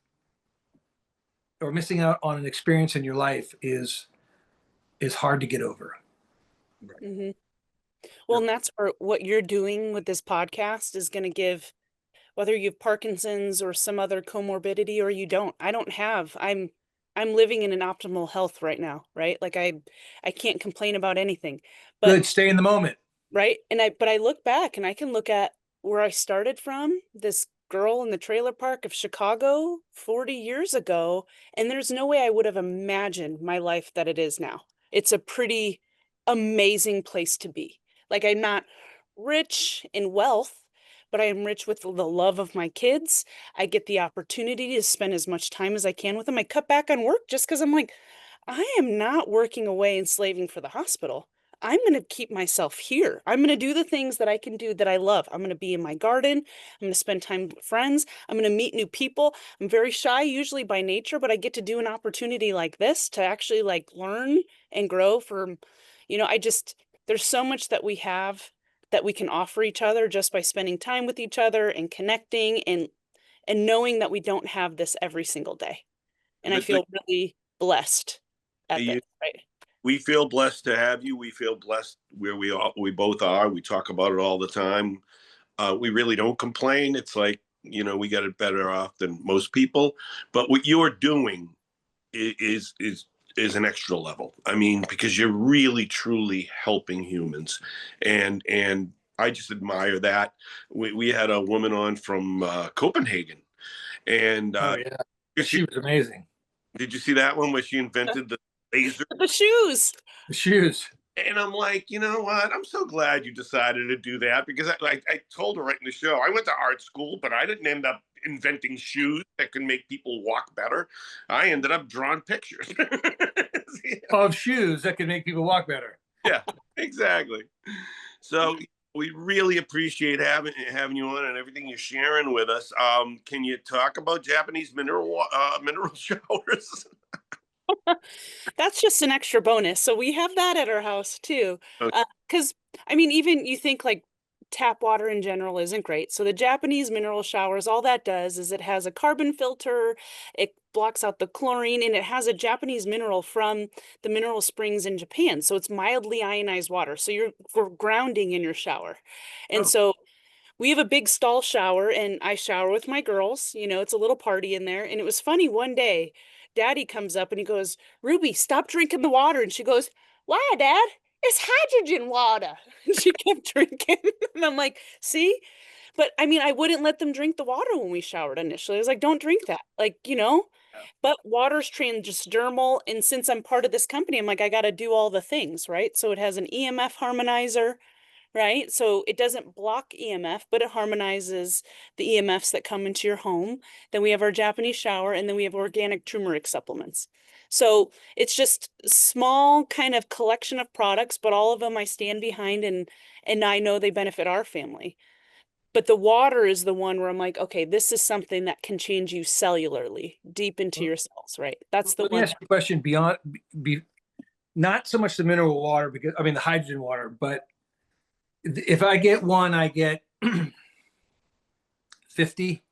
or missing out on an experience in your life, is hard to get over. Well, and that's where what you're doing with this podcast is going to give, whether you have Parkinson's or some other comorbidity, or you don't. I'm living in an optimal health right now, right? Like I can't complain about anything. But Good, stay in the moment. Right? But I look back and I can look at where I started from, this girl in the trailer park of Chicago 40 years ago, and there's no way I would have imagined my life that it is now. It's a pretty amazing place to be. Like, I'm not rich in wealth, but I am rich with the love of my kids. I get the opportunity to spend as much time as I can with them. I cut back on work just because I'm like, I am not working away and slaving for the hospital. I'm going to keep myself here. I'm going to do the things that I can do that I love. I'm going to be in my garden. I'm going to spend time with friends. I'm going to meet new people. I'm very shy usually by nature, but I get to do an opportunity like this to actually, like, learn and grow for, there's so much that we have that we can offer each other just by spending time with each other and connecting and knowing that we don't have this every single day. And I The feel really blessed at this, you, right? we feel blessed to have you. We feel blessed where we both are. We talk about it all the time. We really don't complain. It's like, we got it better off than most people. But what you're doing is an extra level. I mean, because you're really truly helping humans, and I just admire that. We had a woman on from Copenhagen, and Oh yeah, she, she was amazing. did you see that one where she invented the laser? The shoes. The shoes. And I'm like, you know what? I'm so glad you decided to do that, because I told her right in the show, I went to art school, but I didn't end up inventing shoes that can make people walk better. I ended up drawing pictures. Of shoes that can make people walk better. Yeah, exactly. So we really appreciate having you on and everything you're sharing with us. Can you talk about Japanese mineral showers? That's just an extra bonus. So we have that at our house too. Okay. Because I mean, even you think like tap water in general isn't great. So the Japanese mineral showers, all that does is it has a carbon filter, it blocks out the chlorine, and it has a Japanese mineral from the mineral springs in Japan. So it's mildly ionized water. So you're grounding in your shower. And Oh, so we have a big stall shower and I shower with my girls. It's a little party in there. And it was funny one day, Daddy comes up and he goes, Ruby, stop drinking the water. And she goes, why, Dad? It's hydrogen water. And she kept drinking. And I'm like, see? But I mean, I wouldn't let them drink the water when we showered initially. I was like, don't drink that. yeah. But water's transdermal. And since I'm part of this company, I'm like, I got to do all the things, right? So it has an EMF harmonizer, right? So it doesn't block EMF, but it harmonizes the EMFs that come into your home. Then we have our Japanese shower, and then we have organic turmeric supplements. So it's just a small kind of collection of products, but all of them I stand behind and I know they benefit our family. But the water is the one where I'm like, okay, this is something that can change you cellularly, deep into your cells, right? That's the Let me one. ask you a question beyond, not so much the mineral water, because I mean the hydrogen water, but if I get one, I get 50,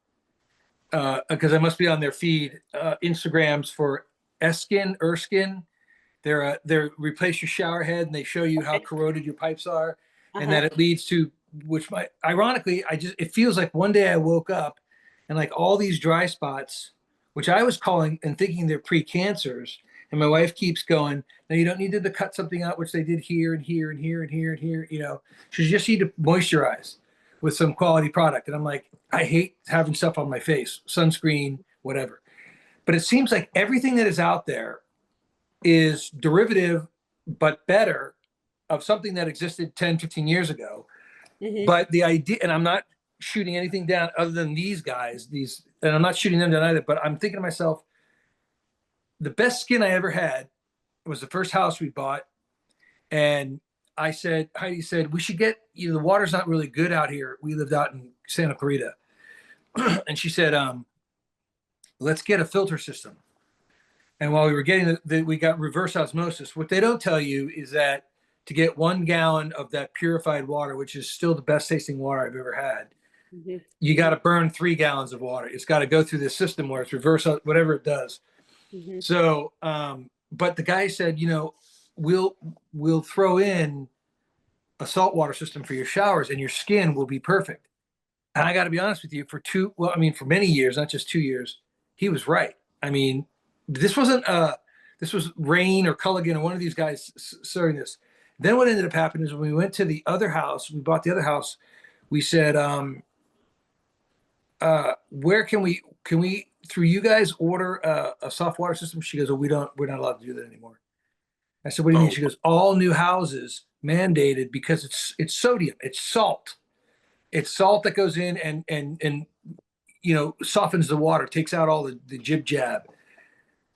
because I must be on their feed. Instagrams for Eskin, Erskin. They're replace your shower head, and they show you how corroded your pipes are, and that it leads to, ironically, it feels like one day I woke up and like all these dry spots, which I was calling and thinking they're pre-cancers. And my wife keeps going, no, you don't need to cut something out, which they did here and here and here and here and here. You just need to moisturize with some quality product. And I'm like, I hate having stuff on my face, sunscreen, whatever. But it seems like everything that is out there is derivative, but better, of something that existed 10, 15 years ago. Mhm. But the idea, and I'm not shooting anything down other than these guys, and I'm not shooting them down either, but I'm thinking to myself, the best skin I ever had was the first house we bought. And Heidi said, we should get, the water's not really good out here. We lived out in Santa Clarita. And she said, let's get a filter system. And while we were getting we got reverse osmosis. What they don't tell you is that to get 1 gallon of that purified water, which is still the best tasting water I've ever had, you got to burn 3 gallons of water. It's got to go through this system where it's reverse, whatever it does. So, but the guy said, we'll throw in a saltwater system for your showers and your skin will be perfect. And I got to be honest with you, for many years, not just 2 years, he was right. I mean, this was Rain or Culligan or one of these guys starting this. Then what ended up happening is when we went to the other house, we bought the other house, we said, where can we through you guys order a soft water system? She goes, oh, we're not allowed to do that anymore. I said, what do you mean? She goes, all new houses mandated, because it's sodium, it's salt that goes in and softens the water, takes out all the jib jab.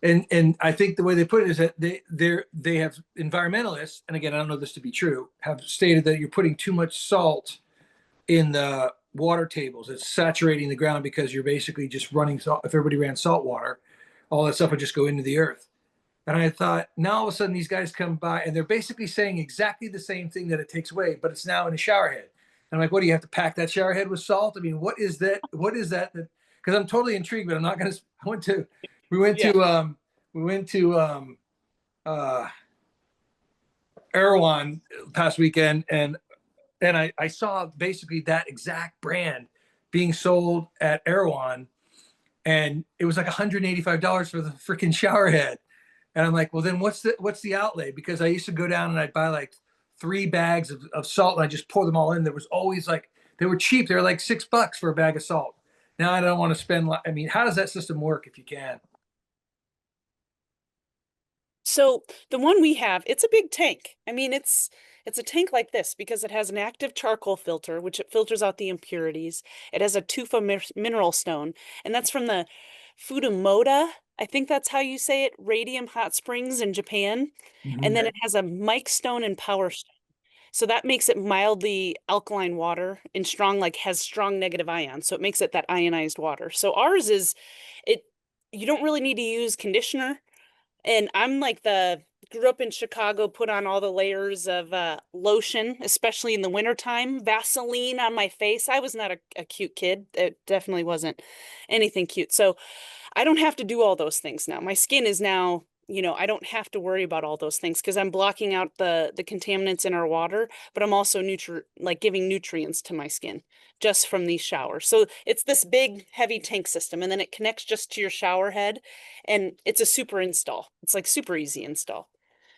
And I think the way they put it is that they have environmentalists, and again, I don't know this to be true, have stated that you're putting too much salt in the water tables. It's saturating the ground because you're basically just running salt. If everybody ran salt water, all that stuff would just go into the earth. And I thought, now all of a sudden these guys come by and they're basically saying exactly the same thing that it takes away, but it's now in a shower head. And I'm like, what do you have to pack that shower head with salt? I mean, what is that? What is that? Because I'm totally intrigued, but I'm not going to. We went Yeah. to Erewhon past weekend, and I saw basically that exact brand being sold at Erewhon, and it was like $185 for the freaking shower head. And I'm like, well, then what's the outlay? Because I used to go down and I'd buy like 3 bags of salt and I just pour them all in. There was always like, they were cheap. They were like $6 for a bag of salt. Now I don't want to spend, I mean, how does that system work if you can? So the one we have, it's a big tank. I mean, it's a tank like this because it has an active charcoal filter, which it filters out the impurities. It has a tufa mineral stone, and that's from the Fudamoda. I think that's how you say it, radium hot springs in Japan. And Mhm. then it has a Mike stone and power stone. So that makes it mildly alkaline water and strong, like has strong negative ions. So it makes it that ionized water. So ours is it, you don't really need to use conditioner. And I'm like the grew up in Chicago, put on all the layers of lotion, especially in the wintertime, Vaseline on my face. I was not a cute kid. It definitely wasn't anything cute. So I don't have to do all those things now. My skin is now, I don't have to worry about all those things because I'm blocking out the contaminants in our water, but I'm also like giving nutrients to my skin just from these showers. So it's this big heavy tank system and then it connects just to your shower head and it's a super install. It's like super easy install.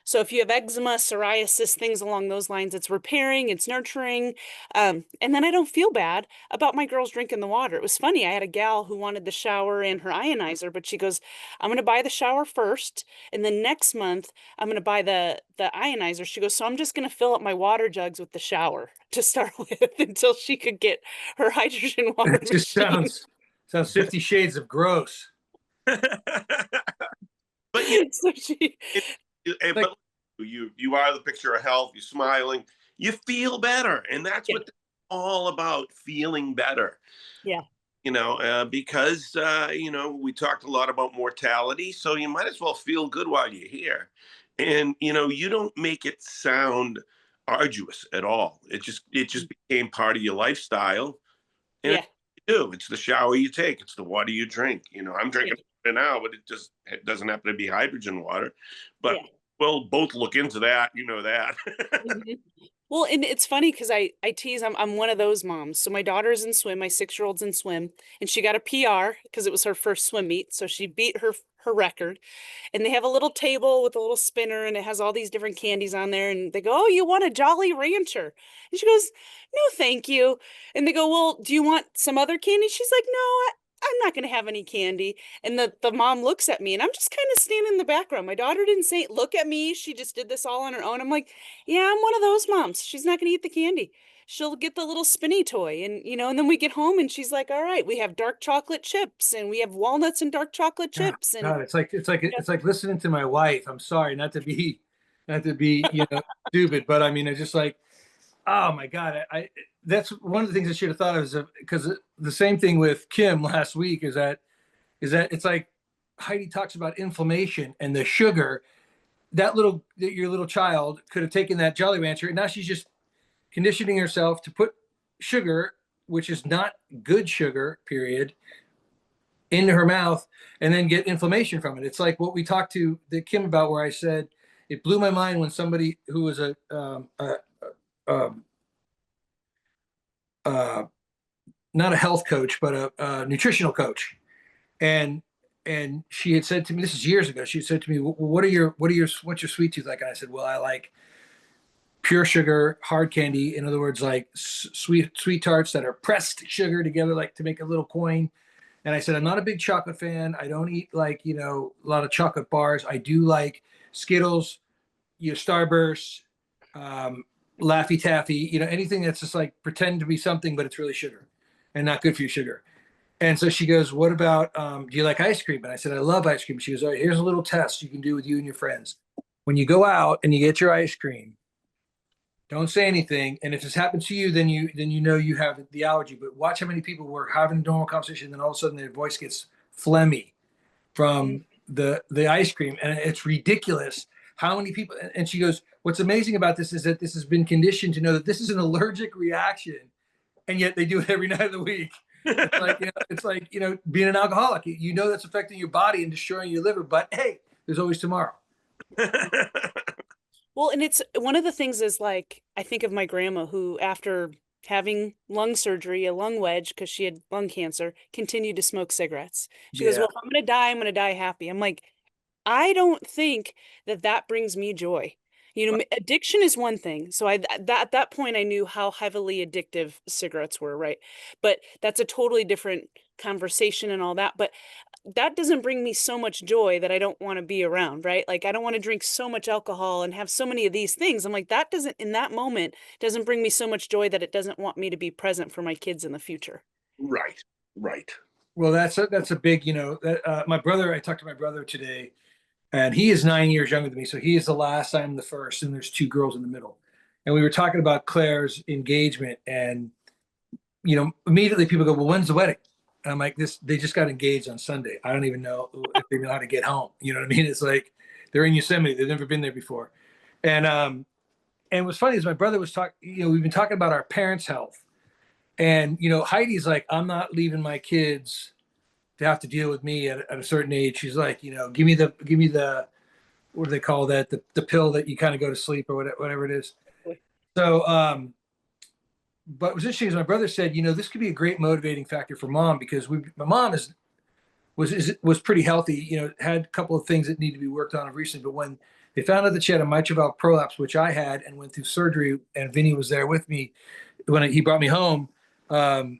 So if you have eczema, psoriasis, things along those lines, it's repairing, it's nurturing. And then I don't feel bad about my girls drinking the water. It was funny. I had a gal who wanted the shower and her ionizer, but she goes, I'm going to buy the shower first. And then next month, I'm going to buy the ionizer. She goes, so I'm just going to fill up my water jugs with the shower to start with until she could get her hydrogen water It just machine. sounds 50 shades of gross. But you So she, Like, but you are the picture of health. You're smiling. You feel better, and that's yeah, what it's all about: feeling better. yeah, Because we talked a lot about mortality, so you might as well feel good while you're here. And you don't make it sound arduous at all. It just became part of your lifestyle, and yeah, it's what you do. It's the shower you take. It's the water you drink. I'm yeah, drinking it now, but it doesn't happen to be hydrogen water. But yeah. we'll both look into that. You know that. Mhm. Well, and it's funny because I tease I'm one of those moms. So my daughter's in swim, my 6-year-old's in swim, and she got a PR because it was her first swim meet. So she beat her record. And they have a little table with a little spinner and it has all these different candies on there. And they go, oh, you want a Jolly Rancher? And she goes, no, thank you. And they go, well, do you want some other candy? She's like, no, I'm not going to have any candy. And the mom looks at me and I'm just kind of standing in the background. My daughter didn't say, look at me. She just did this all on her own. I'm like, yeah, I'm one of those moms. She's not going to eat the candy. She'll get the little spinny toy. And then we get home and she's like, all right, we have dark chocolate chips and we have walnuts and dark chocolate oh, chips. And God, it's like listening to my wife. I'm sorry, not to be stupid, but I mean, it's just like, oh my God, I that's one of the things I should have thought of is because the same thing with Kim last week is that it's like Heidi talks about inflammation and the sugar. Your little child could have taken that Jolly Rancher, and now she's just conditioning herself to put sugar, which is not good sugar, period, into her mouth and then get inflammation from it. It's like what we talked to the Kim about, where I said it blew my mind when somebody who was um, uh, not a health coach, but a nutritional coach, and she had said to me, this is years ago. She said to me, what's your sweet tooth like? And I said, well, I like pure sugar, hard candy. In other words, like sweet tarts that are pressed sugar together, like to make a little coin. And I said, I'm not a big chocolate fan. I don't eat like, a lot of chocolate bars. I do like Skittles, Starburst, um, Laffy Taffy, anything that's just like pretend to be something, but it's really sugar and not good for your sugar. And so she goes, what about, do you like ice cream? And I said, I love ice cream. She goes, all right, here's a little test you can do with you and your friends. When you go out and you get your ice cream, don't say anything. And if this happens to you, then you know you have the allergy. But watch how many people were having a normal conversation, and then all of a sudden their voice gets phlegmy from the ice cream, and it's ridiculous how many people. And she goes, "What's amazing about this is that this has been conditioned to know that this is an allergic reaction, and yet they do it every night of the week." It's like being an alcoholic. You know that's affecting your body and destroying your liver, but hey, there's always tomorrow. Well, and it's one of the things is like, I think of my grandma who, after having lung surgery, a lung wedge, because she had lung cancer, continued to smoke cigarettes. She goes, Yeah, well, if I'm going to die, I'm going to die happy. I'm like, I don't think that that brings me joy. Addiction is one thing. So at that point, I knew how heavily addictive cigarettes were, right? But that's a totally different conversation and all that. But that doesn't bring me so much joy that I don't want to be around, right? Like I don't want to drink so much alcohol and have so many of these things. I'm like, that doesn't, in that moment, doesn't bring me so much joy that it doesn't want me to be present for my kids in the future. Right, right. well, that's a big, my brother. I talked to my brother today, and he is 9 years younger than me, so he is the last. I'm the first, and there's two girls in the middle. And we were talking about Claire's engagement, and immediately people go, "Well, when's the wedding?" And I'm like, "This, they just got engaged on Sunday. I don't even know if they know how to get home." You know what I mean? It's like they're in Yosemite. They've never been there before. And what's funny is my brother was talking. We've been talking about our parents' health, and Heidi's like, "I'm not leaving my kids to have to deal with me at a certain age." She's like, give me the what do they call that? The pill that you kind of go to sleep or whatever it is. So, but what's interesting is my brother said, this could be a great motivating factor for mom, because my mom was pretty healthy, had a couple of things that need to be worked on recently, but when they found out that she had a mitral valve prolapse, which I had, and went through surgery, and Vinny was there with me when he brought me home, that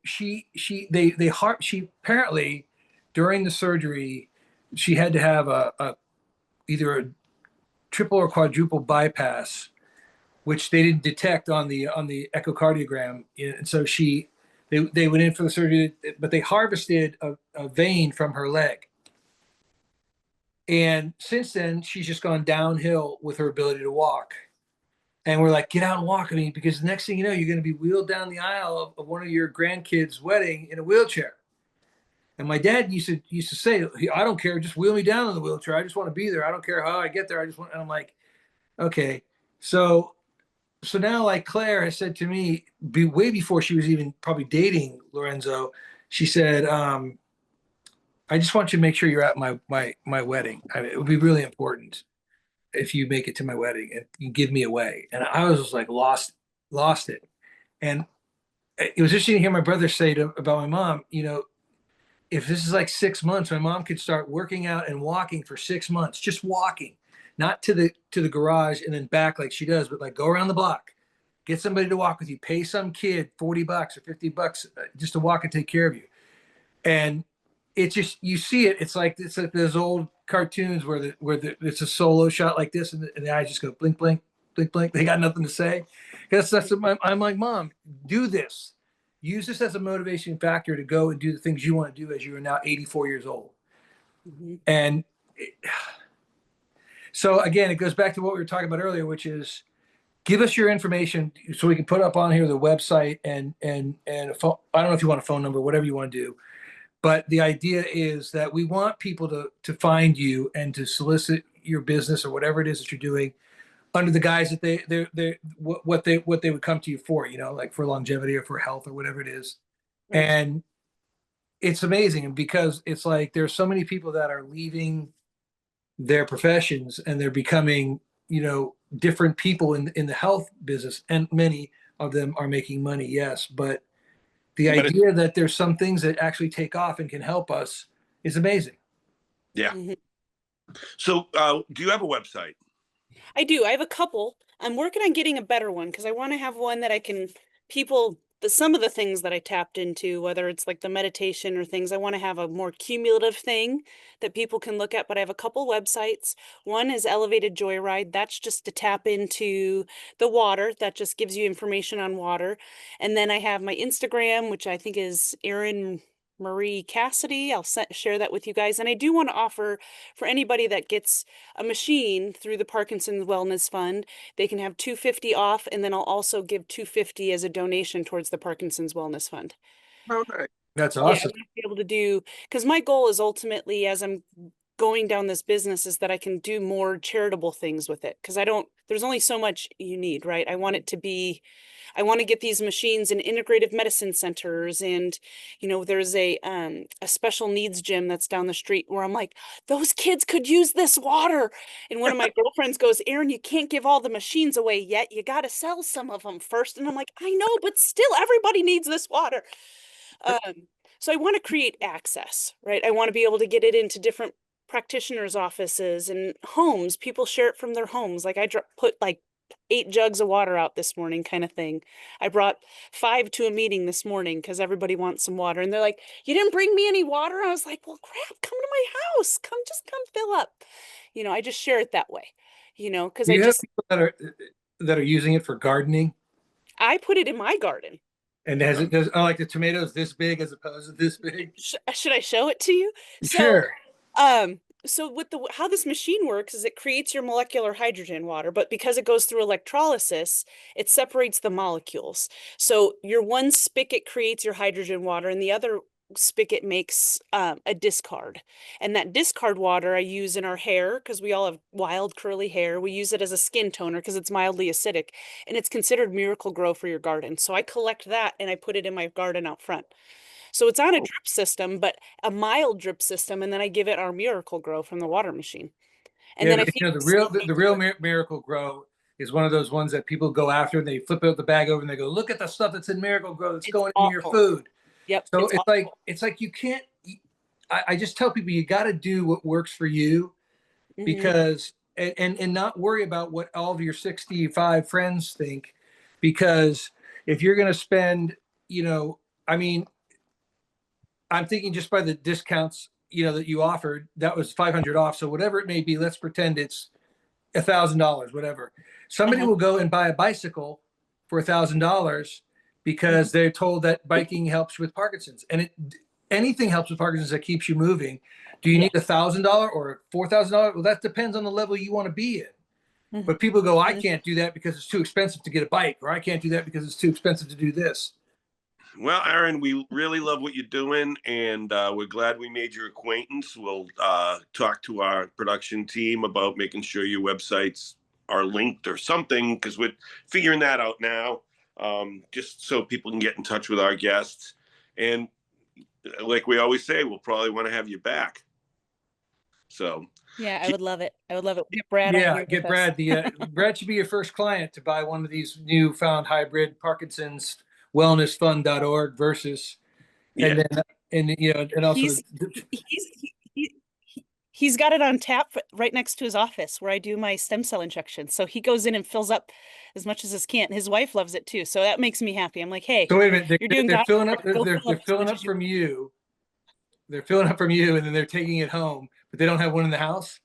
she apparently during the surgery she had to have a either a triple or quadruple bypass, which they didn't detect on the echocardiogram. And so they went in for the surgery, but they harvested a vein from her leg. And since then, she's just gone downhill with her ability to walk. And we're like, get out and walk. I mean, because the next thing you know, you're going to be wheeled down the aisle of one of your grandkids' wedding in a wheelchair. And my dad used to say, I don't care, just wheel me down in the wheelchair. I just want to be there. I don't care how I get there. I just want. And I'm like, okay. So now, like Claire has said to me, way before she was even probably dating Lorenzo, she said, I just want you to make sure you're at my wedding. I mean, it would be really important if you make it to my wedding and you give me away. And I was just like lost it. And it was interesting to hear my brother say about my mom, if this is like 6 months, my mom could start working out and walking for 6 months, just walking, not to the garage and then back like she does, but like go around the block, get somebody to walk with you, pay some kid $40 or $50 just to walk and take care of you. And it's just, you see it. It's like those old cartoons where it's a solo shot like this, and the eyes just go blink, blink, blink, blink. They got nothing to say. That's what I'm like, Mom, do this. Use this as a motivation factor to go and do the things you want to do as you are now 84 years old. Mm-hmm. And so again, it goes back to what we were talking about earlier, which is give us your information so we can put up on here the website and a phone. I don't know if you want a phone number, whatever you want to do. But the idea is that we want people to find you and to solicit your business or whatever it is that you're doing under the guise that they what they would come to you for, like for longevity or for health or whatever it is. Right. And it's amazing because it's like there's so many people that are leaving their professions and they're becoming, different people in the health business, and many of them are making money, yes, but the idea that there's some things that actually take off and can help us is amazing. Yeah. Mm-hmm. So do you have a website? I do. I have a couple. I'm working on getting a better one because I want to have one that I can some of the things that I tapped into, whether it's like the meditation or things, I want to have a more cumulative thing that people can look at. But I have a couple websites. One is Elevated Joyride. That's just to tap into the water. That just gives you information on water. And then I have my Instagram, which I think is Erin Cassidy. I'll share that with you guys. And I do want to offer for anybody that gets a machine through the Parkinson Wellness Fund, they can have $250 off, and then I'll also give $250 as a donation towards the Parkinson's Wellness Fund. Okay. That's Yeah, I awesome. want to be able to do, because my goal is ultimately, as I'm going down this business, is that I can do more charitable things with it. Because I don't, there's only so much you need, right? I want it to be, I want to get these machines in integrative medicine centers, and there's a special needs gym that's down the street where I'm like, those kids could use this water. And one of my girlfriends goes, Erin, you can't give all the machines away yet. You got to sell some of them first. And I'm like, I know, but still, everybody needs this water. Um, so I want to create access, right? I want to be able to get it into different practitioners' offices and homes. People share it from their homes. Like put like 8 jugs of water out this morning, kind of thing. I brought 5 to a meeting this morning because everybody wants some water. And they're like, you didn't bring me any water? I was like, well, crap, come to my house. Just come fill up. I just share it that way, because Do you have people that are using it for gardening? I put it in my garden. And does like the tomatoes this big as opposed to this big? Should I show it to you? So Sure. so with how this machine works is it creates your molecular hydrogen water, but because it goes through electrolysis, it separates the molecules. So your one spigot creates your hydrogen water, and the other spigot makes a discard. And that discard water I use in our hair because we all have wild curly hair. We use it as a skin toner because it's mildly acidic, and it's considered miracle grow for your garden. So I collect that and I put it in my garden out front. So it's on a drip system, but a mild drip system, and then I give it our Miracle Grow from the water machine. And Yeah, then I but feed the real Miracle Grow is one of those ones that people go after and they flip out the bag over and they go, look at the stuff that's in Miracle Grow that's it's going in your awful. food. Yep, So it's awful. it's like you can't. I just tell people you got to do what works for you, Mm-hmm. because and not worry about what all of your 65 friends think, because if you're going to spend, I mean, I'm thinking just by the discounts, that you offered, that was 500 off. So whatever it may be, let's pretend it's $1,000, whatever. Somebody Uh-huh. will go and buy a bicycle for $1,000 Mm-hmm. because they're told that biking helps with Parkinson's, and anything helps with Parkinson's that keeps you moving. Do you need Yes. $1,000 or $4,000? Well, that depends on the level you want to be in. Mm-hmm. But people go, I can't do that because it's too expensive to get a bike, or I can't do that because it's too expensive to do this. Well, Erin, we really love what you're doing, and we're glad we made your acquaintance. We'll talk to our production team about making sure your websites are linked or something, because we're figuring that out now, just so people can get in touch with our guests. And like we always say, we'll probably want to have you back. So, Yeah, I would love it. I would love it. Get Brad on Yeah, here with get us. Brad. Brad should be your first client to buy one of these newfound hybrid Parkinson's wellnessfund.org versus, yeah. and then, and also He's he's got it on tap right next to his office where I do my stem cell injections. So he goes in and fills up as much as his can. His wife loves it too. So that makes me happy. I'm like, hey, So wait a minute, you're doing they're God's filling up, work. Go fill they're up as filling much up as you from want. you. They're filling up from you, and then they're taking it home, but they don't have one in the house.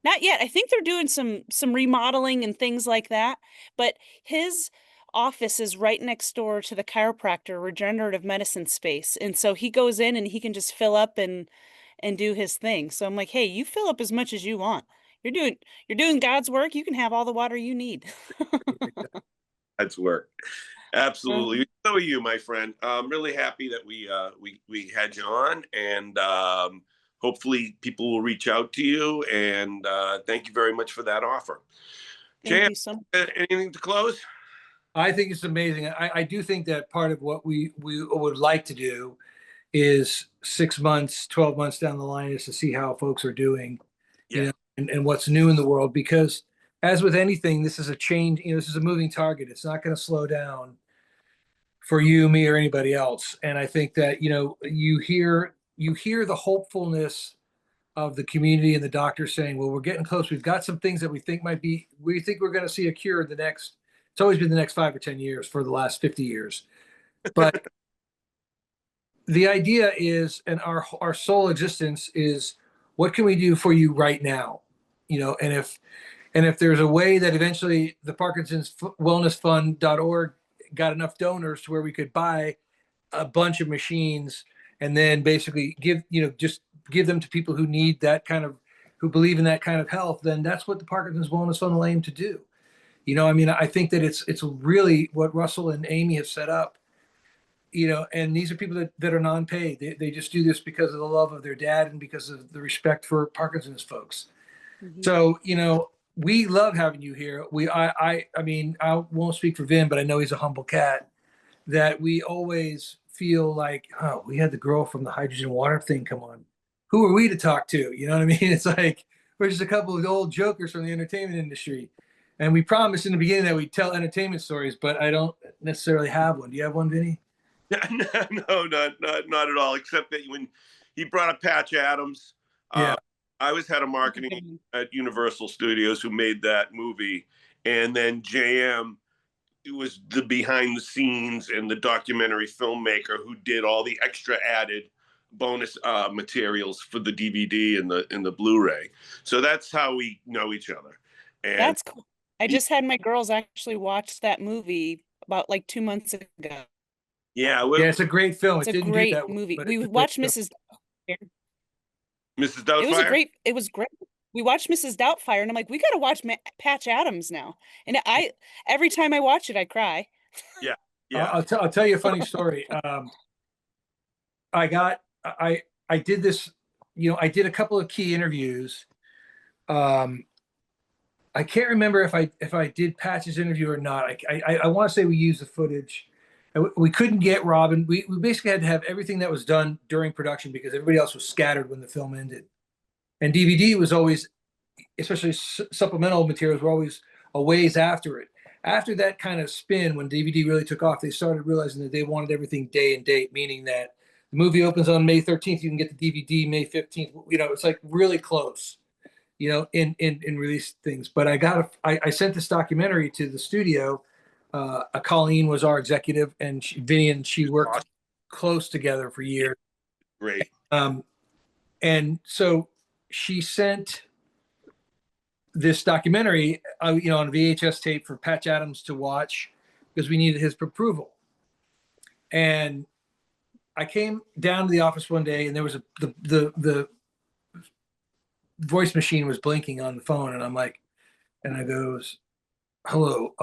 Not yet. I think they're doing some remodeling and things like that. But his office is right next door to the chiropractor regenerative medicine space. And so he goes in and he can just fill up and do his thing. So I'm like, hey, you fill up as much as you want. You're doing God's work. You can have all the water you need. That's work. Absolutely. Mhm. So are you, my friend. I'm really happy that we had you on, and hopefully people will reach out to you. And thank you very much for that offer. Thank JM, you so much. anything to close? I think it's amazing. I do think that part of what we would like to do is 6 months, 12 months down the line is to see how folks are doing, Yeah. and what's new in the world. Because as with anything, this is a change, this is a moving target. It's not going to slow down for you, me, or anybody else. And I think that, you hear the hopefulness of the community and the doctors saying, well, we're getting close. We've got some things that we think we're going to see a cure in it's always been the next 5 or 10 years for the last 50 years. But the idea is, and our sole existence is, what can we do for you right now? And if there's a way that eventually the Parkinson's Wellness Fund.org got enough donors to where we could buy a bunch of machines and then basically just give them to people who need that kind of, who believe in that kind of health, then that's what the Parkinson's Wellness Fund will aim to do. I think that it's really what Russell and Amy have set up and these are people that are non-paid. They just do this because of the love of their dad and because of the respect for Parkinson's folks. Mhm. So, we love having you here. I mean, I won't speak for Vin, but I know he's a humble cat, that we always feel like, oh, we had the girl from the hydrogen water thing come on. Who are we to talk to? You know what I mean? It's like, we're just a couple of old jokers from the entertainment industry. And we promised in the beginning that we'd tell entertainment stories, but I don't necessarily have one. Do you have one, Vinny? No, not at all. Except that when he brought up Patch Adams, Yeah. I was head of That's a good marketing one. at Universal Studios, who made that movie, and then JM was the behind the scenes and the documentary filmmaker who did all the extra added bonus materials for the DVD and the Blu-ray. So that's how we know each other. And That's cool. I just had my girls actually watch that movie about like 2 months ago. yeah, Yeah, it's a great film. It's It a didn't do great that well, movie. but We it's a great watched film. Mrs. Mrs. It was Doubtfire. great. We watched Mrs. Doubtfire, and I'm like, we got to watch Patch Adams now. And every time I watch it, I cry. Yeah, yeah. I'll tell you a funny story. I got I did this. I did a couple of key interviews. Um, I can't remember if I did Patch's interview or not. I want to say we used the footage. And we couldn't get Robin. We basically had to have everything that was done during production because everybody else was scattered when the film ended. And DVD was always, especially supplemental materials, were always a ways after it. After that kind of spin, when DVD really took off, they started realizing that they wanted everything day and date, meaning that the movie opens on May 13th, you can get the DVD May 15th. It's like really close, in release things. But I sent this documentary to the studio. Colleen was our executive, and Vinny and she worked Awesome. close together for years. Great. And so she sent this documentary, on a VHS tape for Patch Adams to watch because we needed his approval. And I came down to the office one day, and there was the voice machine was blinking on the phone, and I goes, "Hello,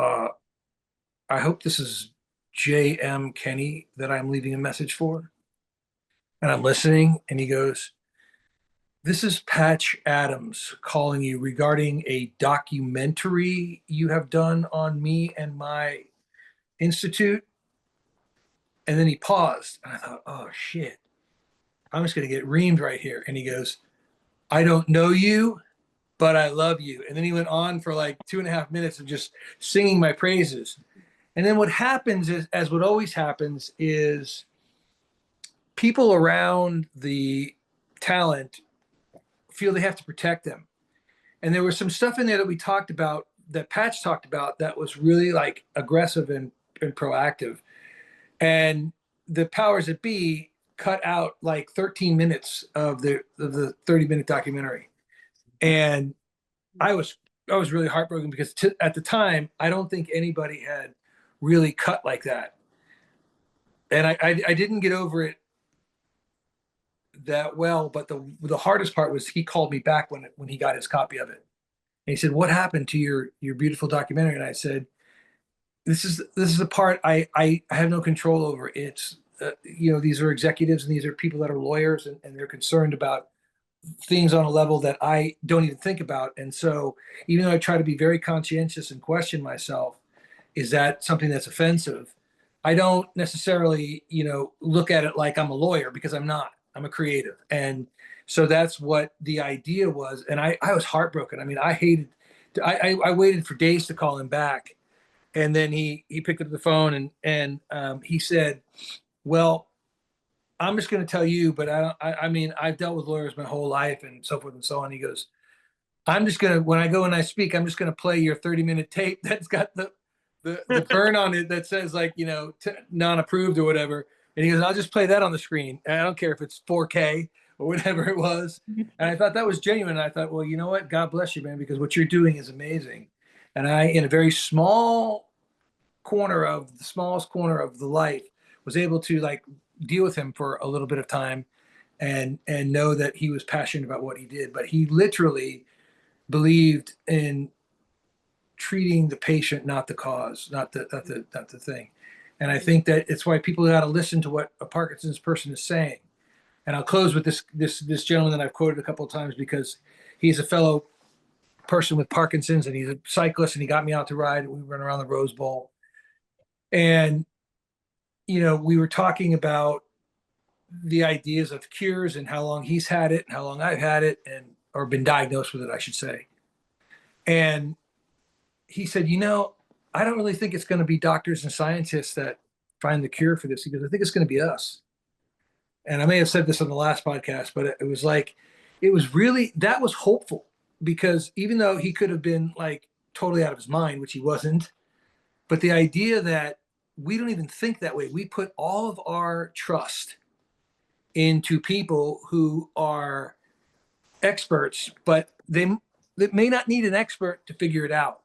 I hope this is J.M. Kenny that I'm leaving a message for." And I'm listening, and he goes, "This is Patch Adams calling you regarding a documentary you have done on me and my institute." And then he paused, and I thought, oh shit, I'm just going to get reamed right here. And he goes, "I don't know you, but I love you." And then he went on for like 2.5 minutes of just singing my praises. And then what happens is, as what always happens, is people around the talent feel they have to protect them. And there was some stuff in there that we talked about, that Patch talked about, that was really like aggressive and proactive. And the powers that be cut out like 13 minutes of the 30-minute documentary. And I was really heartbroken because at the time, I don't think anybody had really cut like that. And I didn't get over it that well, but the hardest part was he called me back when he got his copy of it. And he said, "What happened to your beautiful documentary?" And I said, this is the part I have no control over. It's these are executives, and these are people that are lawyers, and they're concerned about things on a level that I don't even think about. And so even though I try to be very conscientious and question myself, is that something that's offensive? I don't necessarily, look at it like I'm a lawyer, because I'm not. I'm a creative. And so that's what the idea was. And I was heartbroken. I mean, I waited for days to call him back. And then he picked up the phone, and he said, "Well, I'm just going to tell you, but I mean, I've dealt with lawyers my whole life and so forth and so on." He goes, "I'm just going to, when I go and I speak, I'm just going to play your 30-minute tape that's got the burn on it that says like, non-approved or whatever." And he goes, "I'll just play that on the screen. And I don't care if it's 4K or whatever it was." And I thought that was genuine. And I thought, well, you know what? God bless you, man, because what you're doing is amazing. And I, in a very smallest corner of the life, was able to like deal with him for a little bit of time and know that he was passionate about what he did. But he literally believed in treating the patient, not the cause, not the thing. And I think that it's why people got to listen to what a Parkinson's person is saying. And I'll close with this gentleman that I've quoted a couple of times because he's a fellow person with Parkinson's and he's a cyclist and he got me out to ride. We run around the Rose Bowl. And, you know, we were talking about the ideas of cures and how long he's had it and how long I've had it or been diagnosed with it, I should say. And he said, you know, I don't really think it's going to be doctors and scientists that find the cure for this. He goes, I think it's going to be us. And I may have said this on the last podcast, but it was like, it was really, that was hopeful because even though he could have been like totally out of his mind, which he wasn't, but the idea that we don't even think that way. We put all of our trust into people who are experts, but they may not need an expert to figure it out,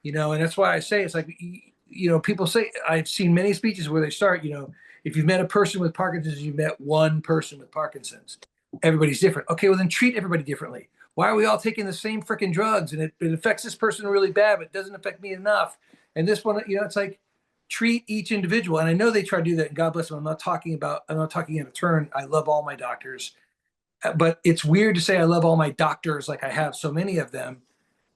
you know. And that's why I say it's like, you know, people say, I've seen many speeches where they start, you know, if you've met a person with Parkinson's, you've met one person with Parkinson's. Everybody's different. Okay, well then treat everybody differently. Why are we all taking the same freaking drugs and it affects this person really bad, but it doesn't affect me enough? And this one, you know, it's like, treat each individual. And I know they try to do that, and God bless them. I'm not talking out of turn. I love all my doctors, but it's weird to say I love all my doctors like I have so many of them,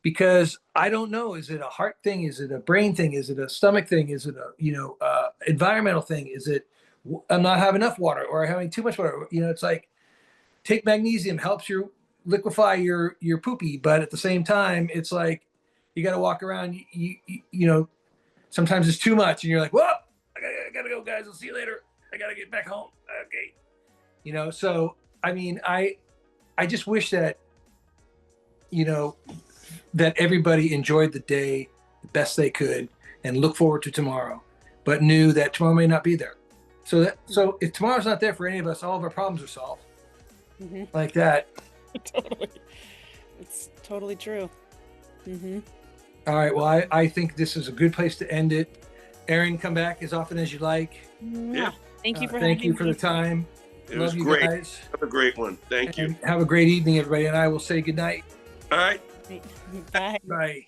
because I don't know. Is it a heart thing? Is it a brain thing? Is it a stomach thing? Is it a, you know, environmental thing? Is it I'm not having enough water or having too much water? You know, it's like, take magnesium, helps you liquefy your poopy, but at the same time, it's like you got to walk around. You know, sometimes it's too much, and you're like, "Whoa, I gotta go, guys. I'll see you later. I gotta get back home." Okay, you know. So I mean, I just wish that, you know, that everybody enjoyed the day the best they could and look forward to tomorrow, but knew that tomorrow may not be there. So if tomorrow's not there for any of us, all of our problems are solved. Mm-hmm. Like that. Totally, it's totally true. Mm-hmm. All right. Well, I think this is a good place to end it. Erin, come back as often as you like. Yeah. Thank you for thank you for the time. It Love was you great. guys. Have a great one. Thank you. Have a great evening, everybody. And I will say good night. All right. Bye. Bye.